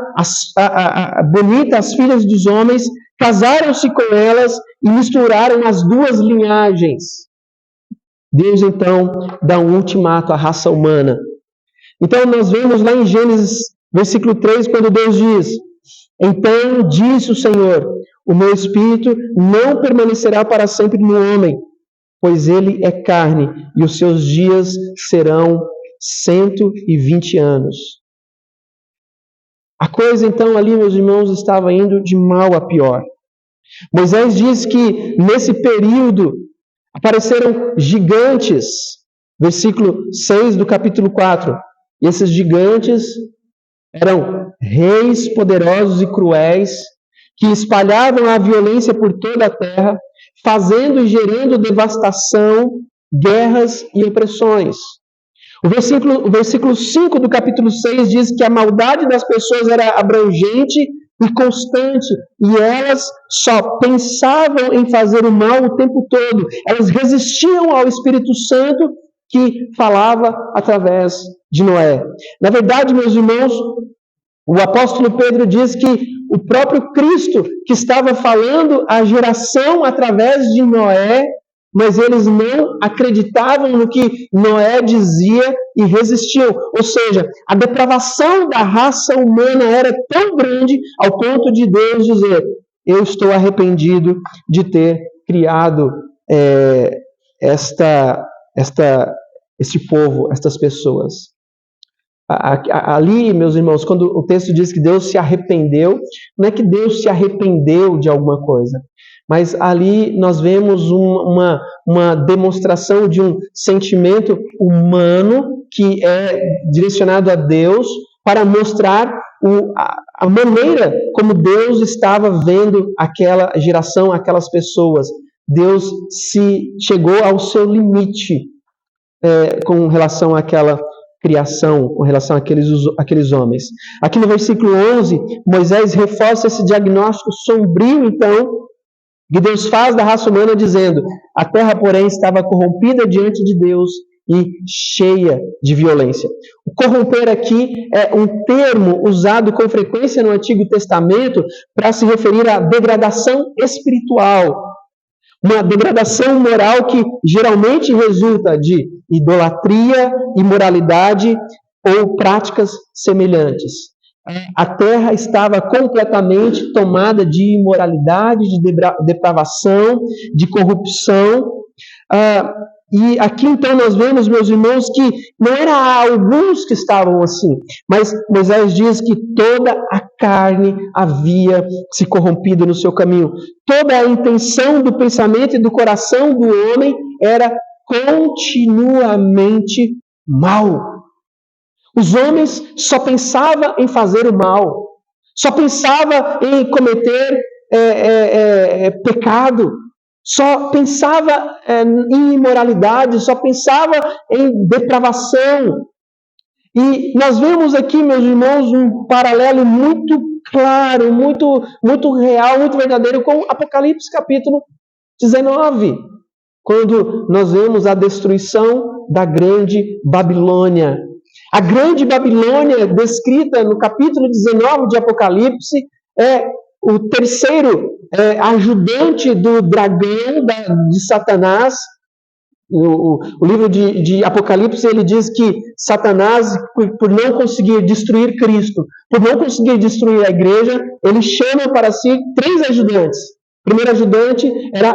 bonitas as filhas dos homens, casaram-se com elas e misturaram as duas linhagens. Deus então dá um ultimato à raça humana. Então nós vemos lá em Gênesis, versículo 3, quando Deus diz: então disse o Senhor: o meu espírito não permanecerá para sempre no homem, pois ele é carne, e os seus dias serão 120 anos. A coisa então ali, meus irmãos, estava indo de mal a pior. Moisés diz que nesse período apareceram gigantes, versículo 6 do capítulo 4. E esses gigantes eram reis poderosos e cruéis, que espalhavam a violência por toda a terra, fazendo e gerando devastação, guerras e opressões. O versículo 5 do capítulo 6 diz que a maldade das pessoas era abrangente e constante, e elas só pensavam em fazer o mal o tempo todo. Elas resistiam ao Espírito Santo que falava através de Noé. Na verdade, meus irmãos, o apóstolo Pedro diz que o próprio Cristo que estava falando à geração através de Noé, mas eles não acreditavam no que Noé dizia e resistiam. Ou seja, a depravação da raça humana era tão grande ao ponto de Deus dizer: eu estou arrependido de ter criado este povo, estas pessoas. Ali, meus irmãos, quando o texto diz que Deus se arrependeu, não é que Deus se arrependeu de alguma coisa, mas ali nós vemos uma demonstração de um sentimento humano que é direcionado a Deus para mostrar a maneira como Deus estava vendo aquela geração, aquelas pessoas. Deus chegou ao seu limite com relação àquela criação, com relação àqueles homens. Aqui no versículo 11, Moisés reforça esse diagnóstico sombrio, então, que Deus faz da raça humana, dizendo: a terra, porém, estava corrompida diante de Deus, e cheia de violência. O corromper aqui é um termo usado com frequência no Antigo Testamento para se referir à degradação espiritual. Uma degradação moral que geralmente resulta de idolatria, imoralidade ou práticas semelhantes. A terra estava completamente tomada de imoralidade, de depravação, de corrupção. E aqui então nós vemos, meus irmãos, que não eram alguns que estavam assim, mas Moisés diz que toda a carne havia se corrompido no seu caminho. Toda a intenção do pensamento e do coração do homem era continuamente mal. Os homens só pensavam em fazer o mal, só pensavam em cometer pecado, só pensava em imoralidade, só pensava em depravação. E nós vemos aqui, meus irmãos, um paralelo muito claro, muito real, muito verdadeiro com Apocalipse capítulo 19, quando nós vemos a destruição da grande Babilônia. A grande Babilônia, descrita no capítulo 19 de Apocalipse, é o terceiro ajudante do dragão, de Satanás. O livro de Apocalipse, ele diz que Satanás, por não conseguir destruir Cristo, por não conseguir destruir a igreja, ele chama para si 3 ajudantes. O primeiro ajudante era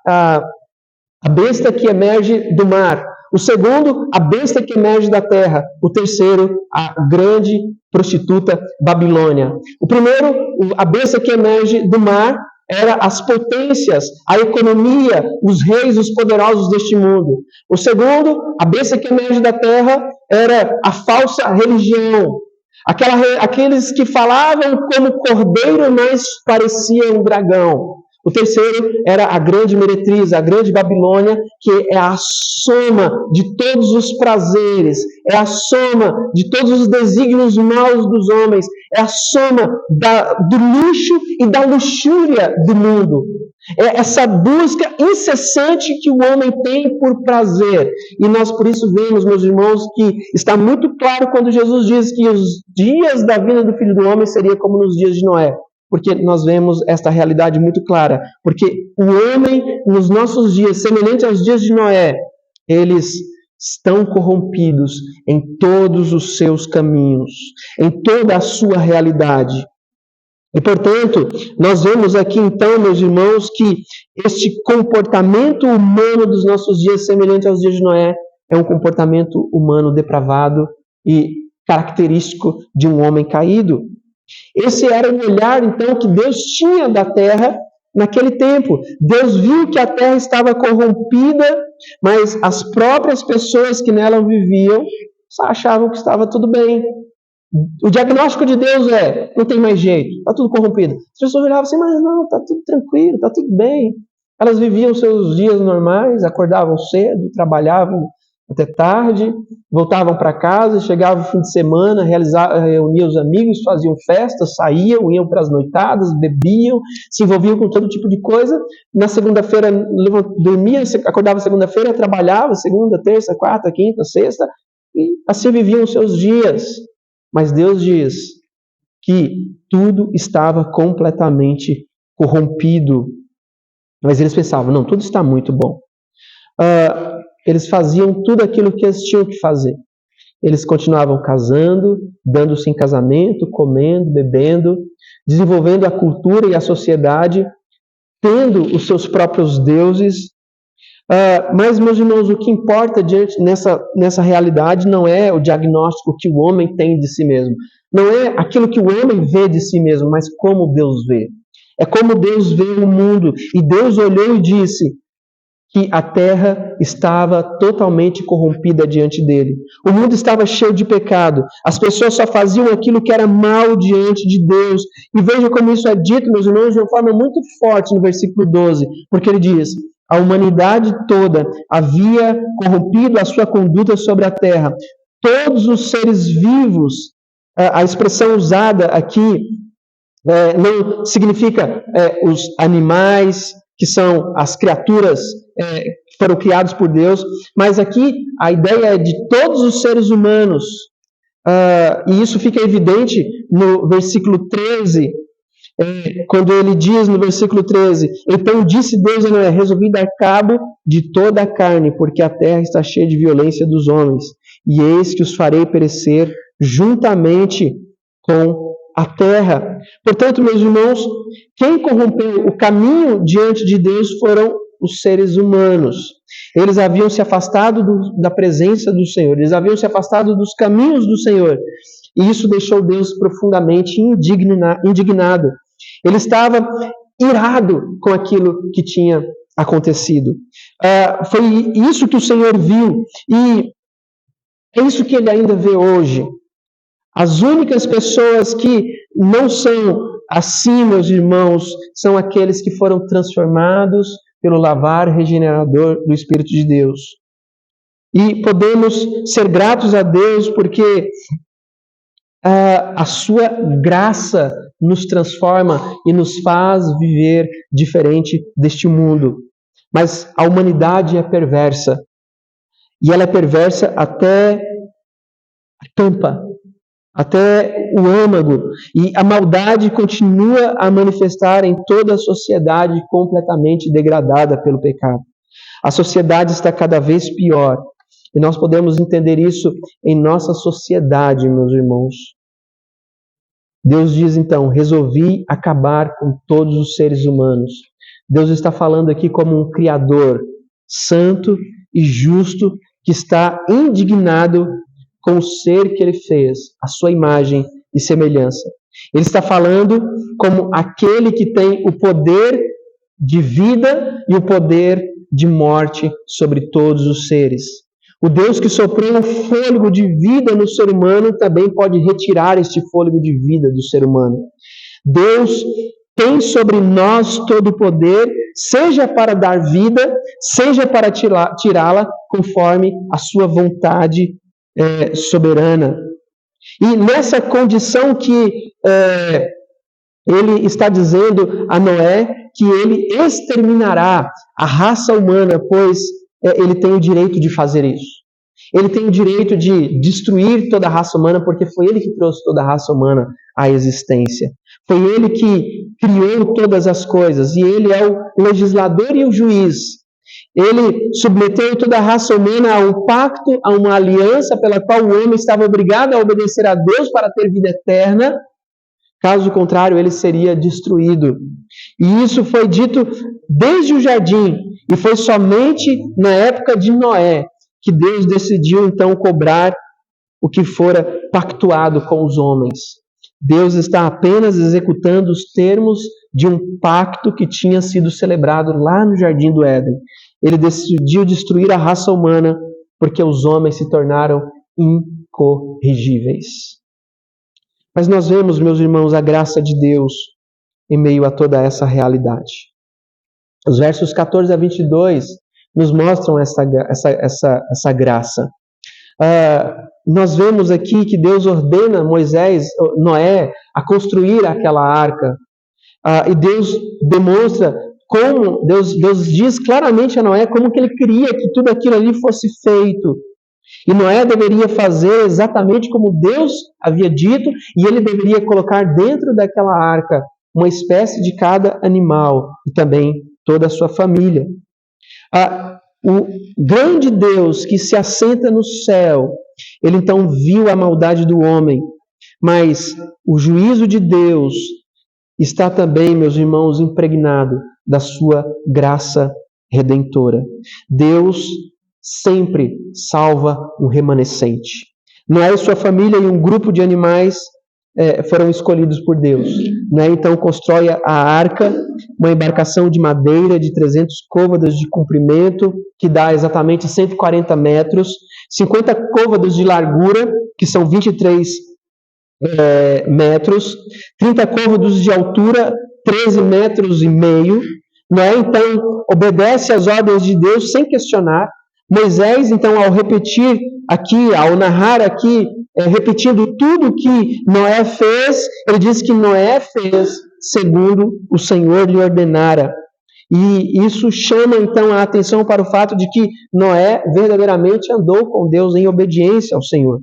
a besta que emerge do mar. O segundo, a besta que emerge da terra. O terceiro, a grande prostituta Babilônia. O primeiro, a besta que emerge do mar, era as potências, a economia, os reis, os poderosos deste mundo. O segundo, a besta que emerge da terra, era a falsa religião. Aqueles que falavam como cordeiro, mas pareciam um dragão. O terceiro era a grande meretriz, a grande Babilônia, que é a soma de todos os prazeres, é a soma de todos os desígnios maus dos homens, é a soma do luxo e da luxúria do mundo. É essa busca incessante que o homem tem por prazer. E nós por isso vemos, meus irmãos, que está muito claro quando Jesus diz que os dias da vinda do Filho do Homem seria como nos dias de Noé. Porque nós vemos esta realidade muito clara. Porque o homem, nos nossos dias, semelhante aos dias de Noé, eles estão corrompidos em todos os seus caminhos, em toda a sua realidade. E, portanto, nós vemos aqui, então, meus irmãos, que este comportamento humano dos nossos dias, semelhante aos dias de Noé, é um comportamento humano depravado e característico de um homem caído. Esse era o olhar, então, que Deus tinha da terra naquele tempo. Deus viu que a terra estava corrompida, mas as próprias pessoas que nela viviam achavam que estava tudo bem. O diagnóstico de Deus não tem mais jeito, está tudo corrompido. As pessoas olhavam assim, mas não, está tudo tranquilo, está tudo bem. Elas viviam seus dias normais, acordavam cedo, trabalhavam até tarde, voltavam para casa, chegava o fim de semana, reuniam os amigos, faziam festas, saíam, iam para as noitadas, bebiam, se envolviam com todo tipo de coisa. Na segunda-feira, dormia, acordava segunda-feira, trabalhava segunda, terça, quarta, quinta, sexta, e assim viviam os seus dias. Mas Deus diz que tudo estava completamente corrompido. Mas eles pensavam, não, tudo está muito bom. Eles faziam tudo aquilo que eles tinham que fazer. Eles continuavam casando, dando-se em casamento, comendo, bebendo, desenvolvendo a cultura e a sociedade, tendo os seus próprios deuses. Mas, meus irmãos, o que importa nessa realidade não é o diagnóstico que o homem tem de si mesmo. Não é aquilo que o homem vê de si mesmo, mas como Deus vê. É como Deus vê o mundo. E Deus olhou e disse que a terra estava totalmente corrompida diante dele. O mundo estava cheio de pecado. As pessoas só faziam aquilo que era mal diante de Deus. E veja como isso é dito, meus irmãos, de uma forma muito forte no versículo 12. Porque ele diz: a humanidade toda havia corrompido a sua conduta sobre a terra. Todos os seres vivos, a expressão usada aqui não significa os animais, que são as criaturas foram criados por Deus, mas aqui a ideia é de todos os seres humanos. E isso fica evidente no versículo 13, quando ele diz no versículo 13: então disse Deus a Noé: resolvi dar cabo de toda a carne, porque a terra está cheia de violência dos homens, e eis que os farei perecer juntamente com a terra. Portanto, meus irmãos, quem corrompeu o caminho diante de Deus foram os seres humanos. Eles haviam se afastado da presença do Senhor, eles haviam se afastado dos caminhos do Senhor, e isso deixou Deus profundamente indignado. Ele estava irado com aquilo que tinha acontecido. Foi isso que o Senhor viu, e é isso que ele ainda vê hoje. As únicas pessoas que não são assim, meus irmãos, são aqueles que foram transformados pelo lavar regenerador do Espírito de Deus. E podemos ser gratos a Deus porque a sua graça nos transforma e nos faz viver diferente deste mundo. Mas a humanidade é perversa. E ela é perversa até a tampa, até o âmago. E a maldade continua a manifestar em toda a sociedade completamente degradada pelo pecado. A sociedade está cada vez pior. E nós podemos entender isso em nossa sociedade, meus irmãos. Deus diz então: resolvi acabar com todos os seres humanos. Deus está falando aqui como um Criador santo e justo que está indignado com o ser que ele fez, a sua imagem e semelhança. Ele está falando como aquele que tem o poder de vida e o poder de morte sobre todos os seres. O Deus que soprou um fôlego de vida no ser humano também pode retirar este fôlego de vida do ser humano. Deus tem sobre nós todo o poder, seja para dar vida, seja para tirá-la conforme a sua vontade soberana. E nessa condição que ele está dizendo a Noé que ele exterminará a raça humana, pois ele tem o direito de fazer isso. Ele tem o direito de destruir toda a raça humana, porque foi ele que trouxe toda a raça humana à existência. Foi ele que criou todas as coisas, e ele é o legislador e o juiz. Ele submeteu toda a raça humana a um pacto, a uma aliança pela qual o homem estava obrigado a obedecer a Deus para ter vida eterna. Caso contrário, ele seria destruído. E isso foi dito desde o jardim, e foi somente na época de Noé que Deus decidiu então cobrar o que fora pactuado com os homens. Deus está apenas executando os termos de um pacto que tinha sido celebrado lá no Jardim do Éden. Ele decidiu destruir a raça humana porque os homens se tornaram incorrigíveis. Mas nós vemos, meus irmãos, a graça de Deus em meio a toda essa realidade. Os versos 14 a 22 nos mostram essa graça. Nós vemos aqui que Deus ordena Noé, a construir aquela arca. E Deus demonstra como, Deus diz claramente a Noé como que ele queria que tudo aquilo ali fosse feito. E Noé deveria fazer exatamente como Deus havia dito, e ele deveria colocar dentro daquela arca uma espécie de cada animal e também toda a sua família. O grande Deus que se assenta no céu, ele então viu a maldade do homem, mas o juízo de Deus está também, meus irmãos, impregnado da sua graça redentora. Deus sempre salva um remanescente. Noé e sua família e um grupo de animais foram escolhidos por Deus. Noé então constrói a arca, uma embarcação de madeira de 300 côvados de comprimento, que dá exatamente 140 metros, 50 côvados de largura, que são 23 metros, 30 côvados de altura, 13 metros e meio. Noé então obedece às ordens de Deus sem questionar. Moisés, então, ao narrar aqui, repetindo tudo que Noé fez, ele diz que Noé fez segundo o Senhor lhe ordenara. E isso chama então a atenção para o fato de que Noé verdadeiramente andou com Deus em obediência ao Senhor.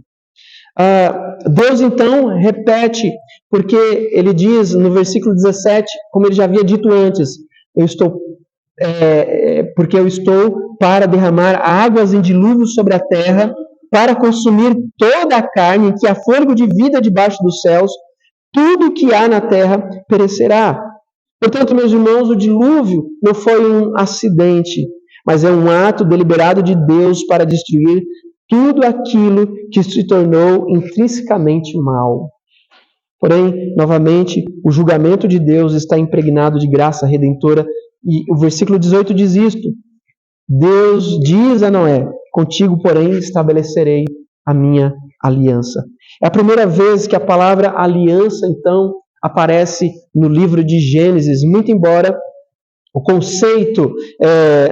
Deus então repete, porque ele diz no versículo 17, como ele já havia dito antes, porque eu estou para derramar águas em dilúvio sobre a terra, para consumir toda a carne, em que há fôlego de vida debaixo dos céus, tudo que há na terra perecerá. Portanto, meus irmãos, o dilúvio não foi um acidente, mas é um ato deliberado de Deus para destruir tudo aquilo que se tornou intrinsecamente mal. Porém, novamente, o julgamento de Deus está impregnado de graça redentora, e o versículo 18 diz isto: Deus diz a Noé: contigo, porém, estabelecerei a minha aliança. É a primeira vez que a palavra aliança, então, aparece no livro de Gênesis, muito embora o conceito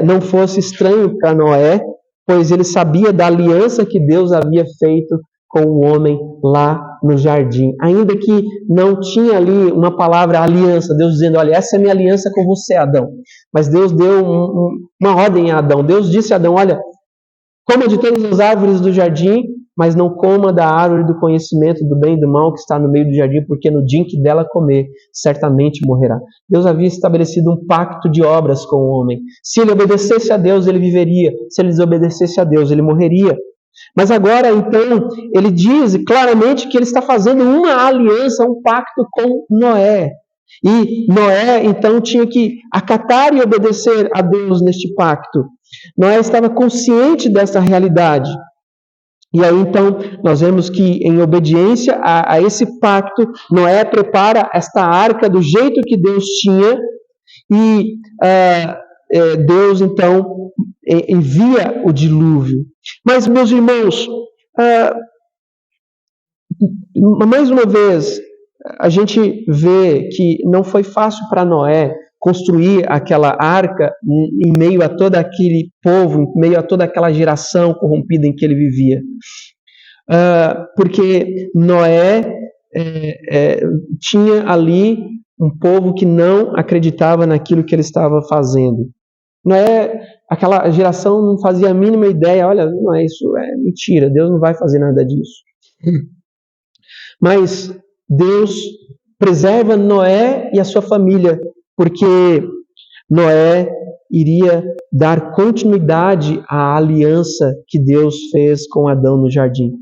não fosse estranho para Noé, pois ele sabia da aliança que Deus havia feito com o homem lá no jardim. Ainda que não tinha ali uma palavra aliança, Deus dizendo: olha, essa é a minha aliança com você, Adão. Mas Deus deu uma ordem a Adão. Deus disse a Adão: olha, coma de todas as árvores do jardim, mas não coma da árvore do conhecimento do bem e do mal que está no meio do jardim, porque no dia em que dela comer, certamente morrerá. Deus havia estabelecido um pacto de obras com o homem. Se ele obedecesse a Deus, ele viveria. Se ele desobedecesse a Deus, ele morreria. Mas agora, então, ele diz claramente que ele está fazendo uma aliança, um pacto com Noé. E Noé, então, tinha que acatar e obedecer a Deus neste pacto. Noé estava consciente dessa realidade. E aí, então, nós vemos que, em obediência a esse pacto, Noé prepara esta arca do jeito que Deus tinha, e Deus, então, envia o dilúvio. Mas, meus irmãos, mais uma vez, a gente vê que não foi fácil para Noé construir aquela arca em meio a todo aquele povo, em meio a toda aquela geração corrompida em que ele vivia. Porque Noé tinha ali um povo que não acreditava naquilo que ele estava fazendo. Noé, aquela geração não fazia a mínima ideia: olha, não é isso, é mentira, Deus não vai fazer nada disso. Mas Deus preserva Noé e a sua família, porque Noé iria dar continuidade à aliança que Deus fez com Adão no jardim.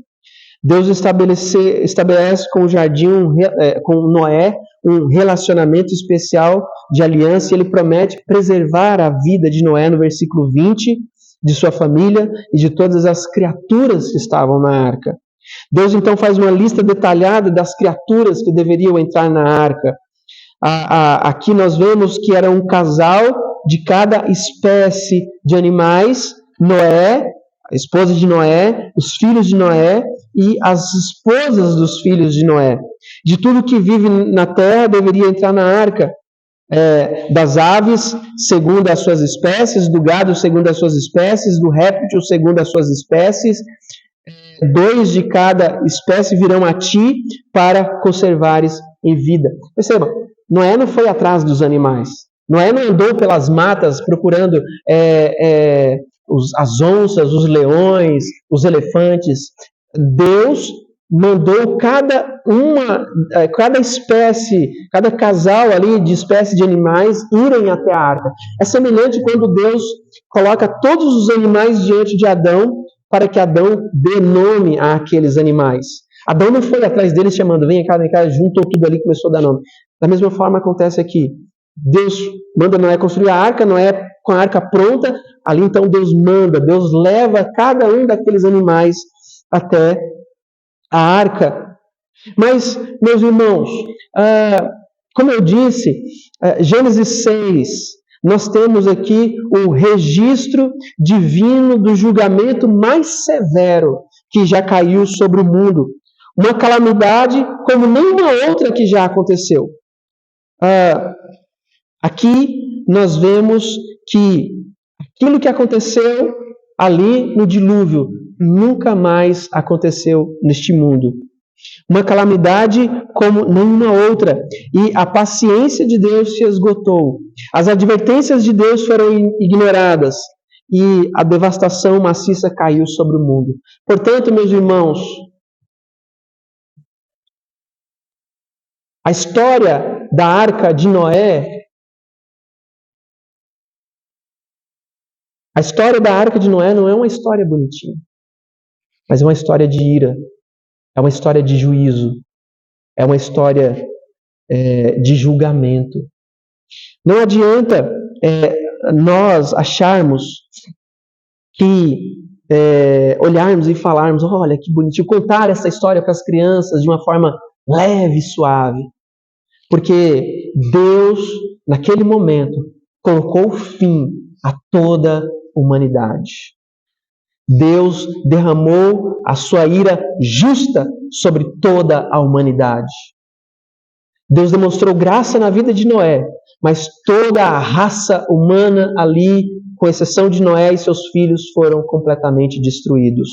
Deus estabelece com o jardim, com Noé, um relacionamento especial de aliança, e ele promete preservar a vida de Noé no versículo 20, de sua família e de todas as criaturas que estavam na arca. Deus então faz uma lista detalhada das criaturas que deveriam entrar na arca. Aqui nós vemos que era um casal de cada espécie de animais: Noé, a esposa de Noé, os filhos de Noé e as esposas dos filhos de Noé. De tudo que vive na terra deveria entrar na arca. Das aves, segundo as suas espécies, do gado, segundo as suas espécies, do réptil, segundo as suas espécies. 2 de cada espécie virão a ti para conservares em vida. Perceba, Noé não foi atrás dos animais. Noé não andou pelas matas procurando as onças, os leões, os elefantes. Deus mandou cada espécie, cada casal ali de espécie de animais irem até a arca. É semelhante quando Deus coloca todos os animais diante de Adão para que Adão dê nome àqueles animais. Adão não foi atrás deles chamando: vem cá, juntou tudo ali e começou a dar nome. Da mesma forma acontece aqui. Deus manda Noé construir a arca, Noé com a arca pronta, ali então Deus leva cada um daqueles animais até a arca. Mas, meus irmãos, como eu disse, Gênesis 6, nós temos aqui o registro divino do julgamento mais severo que já caiu sobre o mundo. Uma calamidade como nenhuma outra que já aconteceu. Aqui nós vemos que aquilo que aconteceu ali no dilúvio nunca mais aconteceu neste mundo. Uma calamidade como nenhuma outra. E a paciência de Deus se esgotou. As advertências de Deus foram ignoradas. E a devastação maciça caiu sobre o mundo. Portanto, meus irmãos, a história da Arca de Noé, não é uma história bonitinha, mas é uma história de ira, é uma história de juízo, é uma história de julgamento. Não adianta nós acharmos que olharmos e falarmos, olha que bonitinho, contar essa história para as crianças de uma forma leve e suave. Porque Deus, naquele momento, colocou fim a toda a humanidade. Deus derramou a sua ira justa sobre toda a humanidade. Deus demonstrou graça na vida de Noé, mas toda a raça humana ali, com exceção de Noé e seus filhos, foram completamente destruídos.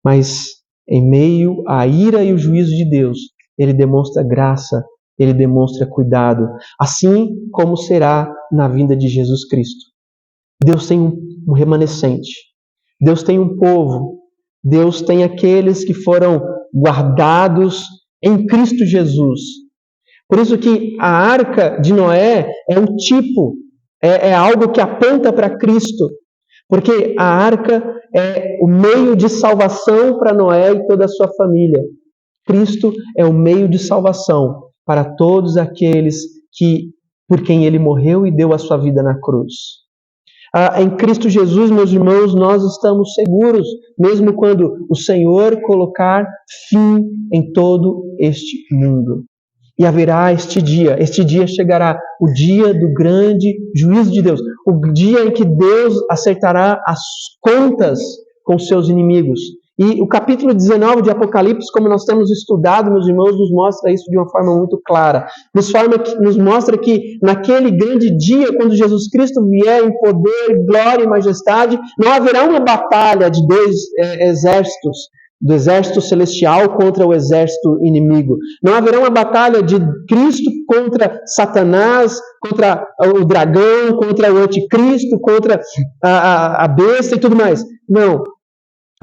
Mas em meio à ira e o juízo de Deus, Ele demonstra graça, Ele demonstra cuidado, assim como será na vinda de Jesus Cristo. Deus tem um remanescente, Deus tem um povo, Deus tem aqueles que foram guardados em Cristo Jesus. Por isso que a Arca de Noé é um tipo, é algo que aponta para Cristo, porque a Arca é o meio de salvação para Noé e toda a sua família. Cristo é o meio de salvação para todos aqueles por quem Ele morreu e deu a sua vida na cruz. Em Cristo Jesus, meus irmãos, nós estamos seguros, mesmo quando o Senhor colocar fim em todo este mundo. E haverá este dia chegará, o dia do grande juízo de Deus, o dia em que Deus acertará as contas com seus inimigos. E o capítulo 19 de Apocalipse, como nós temos estudado, meus irmãos, nos mostra isso de uma forma muito clara. Nos mostra que naquele grande dia, quando Jesus Cristo vier em poder, glória e majestade, não haverá uma batalha de dois exércitos, do exército celestial contra o exército inimigo. Não haverá uma batalha de Cristo contra Satanás, contra o dragão, contra o anticristo, contra a besta e tudo mais. Não.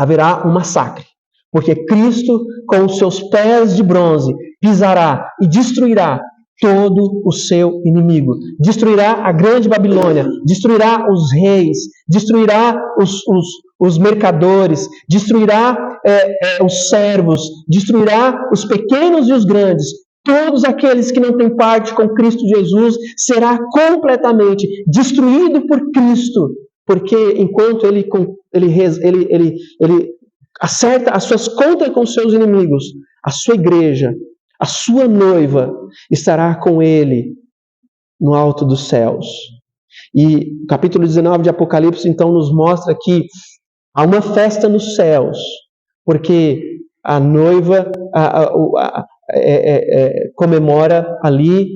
Haverá um massacre, porque Cristo, com os seus pés de bronze, pisará e destruirá todo o seu inimigo. Destruirá a grande Babilônia, destruirá os reis, destruirá os mercadores, destruirá os servos, destruirá os pequenos e os grandes. Todos aqueles que não têm parte com Cristo Jesus será completamente destruído por Cristo. Porque enquanto ele acerta as suas contas com os seus inimigos, a sua igreja, a sua noiva, estará com ele no alto dos céus. E o capítulo 19 de Apocalipse, então, nos mostra que há uma festa nos céus, porque a noiva comemora ali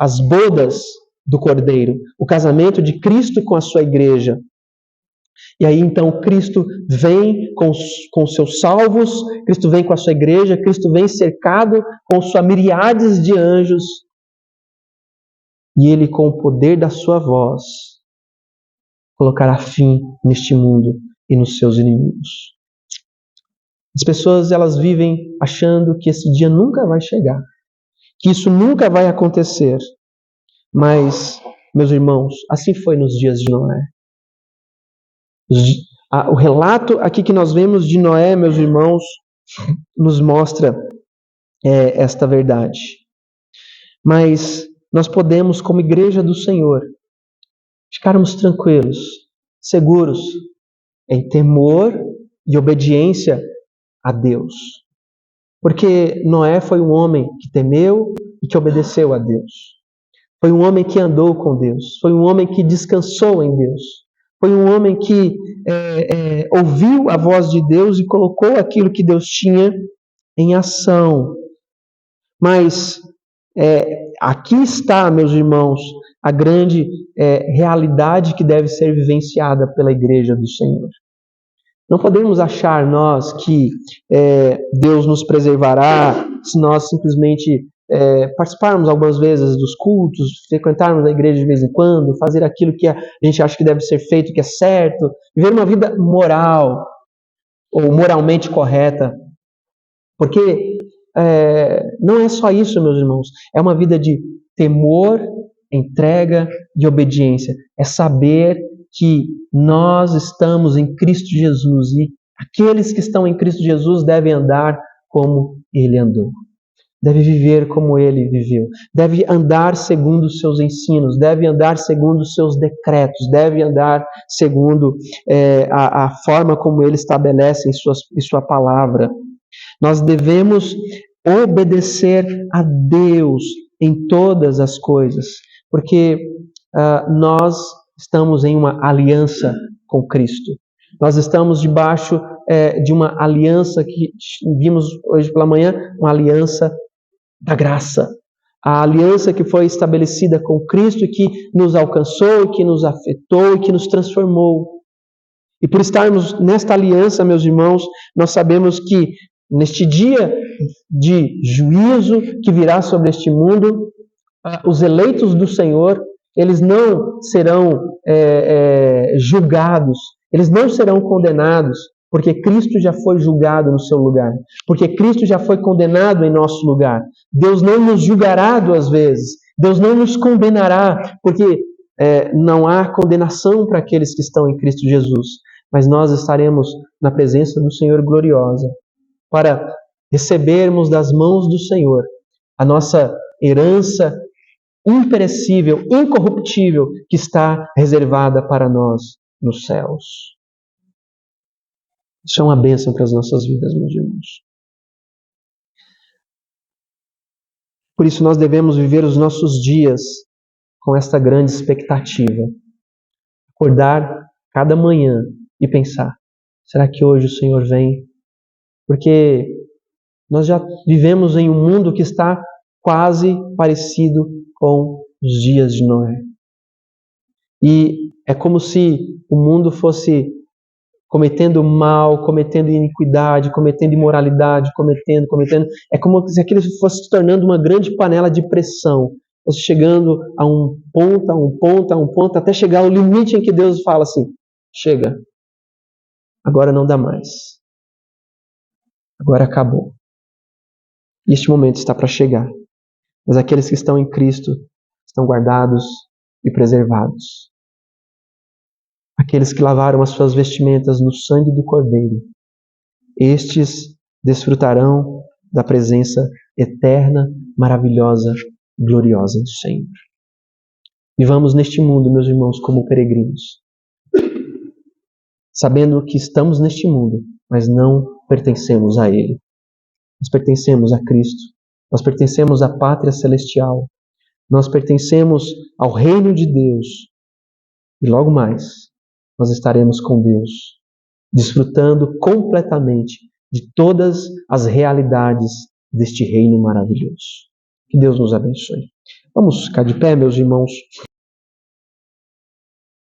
as bodas do Cordeiro, o casamento de Cristo com a sua igreja. E aí então Cristo vem com seus salvos, Cristo vem com a sua igreja, Cristo vem cercado com sua miríades de anjos, e Ele, com o poder da sua voz, colocará fim neste mundo e nos seus inimigos. As pessoas, elas vivem achando que esse dia nunca vai chegar, que isso nunca vai acontecer. Mas, meus irmãos, assim foi nos dias de Noé. O relato aqui que nós vemos de Noé, meus irmãos, nos mostra esta verdade. Mas nós podemos, como igreja do Senhor, ficarmos tranquilos, seguros, em temor e obediência a Deus. Porque Noé foi um homem que temeu e que obedeceu a Deus. Foi um homem que andou com Deus. Foi um homem que descansou em Deus. Foi um homem que ouviu a voz de Deus e colocou aquilo que Deus tinha em ação. Mas aqui está, meus irmãos, a grande realidade que deve ser vivenciada pela igreja do Senhor. Não podemos achar nós que Deus nos preservará se nós simplesmente participarmos algumas vezes dos cultos, frequentarmos a igreja de vez em quando, fazer aquilo que a gente acha que deve ser feito, que é certo, viver uma vida moral ou moralmente correta. Porque não é só isso, meus irmãos. É uma vida de temor, entrega e obediência. É saber que nós estamos em Cristo Jesus e aqueles que estão em Cristo Jesus devem andar como Ele andou. Deve viver como Ele viveu. Deve andar segundo os seus ensinos. Deve andar segundo os seus decretos. Deve andar segundo a forma como Ele estabelece em sua palavra. Nós devemos obedecer a Deus em todas as coisas, porque nós estamos em uma aliança com Cristo. Nós estamos debaixo de uma aliança que vimos hoje pela manhã, uma aliança da graça. A aliança que foi estabelecida com Cristo e que nos alcançou, que nos afetou e que nos transformou. E por estarmos nesta aliança, meus irmãos, nós sabemos que neste dia de juízo que virá sobre este mundo, os eleitos do Senhor, eles não serão julgados, eles não serão condenados, porque Cristo já foi julgado no seu lugar, porque Cristo já foi condenado em nosso lugar. Deus não nos julgará duas vezes, Deus não nos condenará, porque não há condenação para aqueles que estão em Cristo Jesus, mas nós estaremos na presença do Senhor gloriosa, para recebermos das mãos do Senhor a nossa herança imperecível, incorruptível, que está reservada para nós nos céus. Isso é uma bênção para as nossas vidas, meus irmãos. Por isso nós devemos viver os nossos dias com esta grande expectativa. Acordar cada manhã e pensar, será que hoje o Senhor vem? Porque nós já vivemos em um mundo que está quase parecido com os dias de Noé. E é como se o mundo fosse cometendo mal, cometendo iniquidade, cometendo imoralidade, cometendo. É como se aquilo fosse se tornando uma grande panela de pressão, fosse chegando a um ponto, até chegar ao limite em que Deus fala assim, chega, agora não dá mais. Agora acabou. E este momento está para chegar. Mas aqueles que estão em Cristo estão guardados e preservados. Aqueles que lavaram as suas vestimentas no sangue do Cordeiro, estes desfrutarão da presença eterna, maravilhosa, gloriosa do Senhor. Vivamos neste mundo, meus irmãos, como peregrinos, sabendo que estamos neste mundo, mas não pertencemos a Ele. Nós pertencemos a Cristo, nós pertencemos à pátria celestial, nós pertencemos ao reino de Deus e logo mais nós estaremos com Deus, desfrutando completamente de todas as realidades deste reino maravilhoso. Que Deus nos abençoe. Vamos ficar de pé, meus irmãos.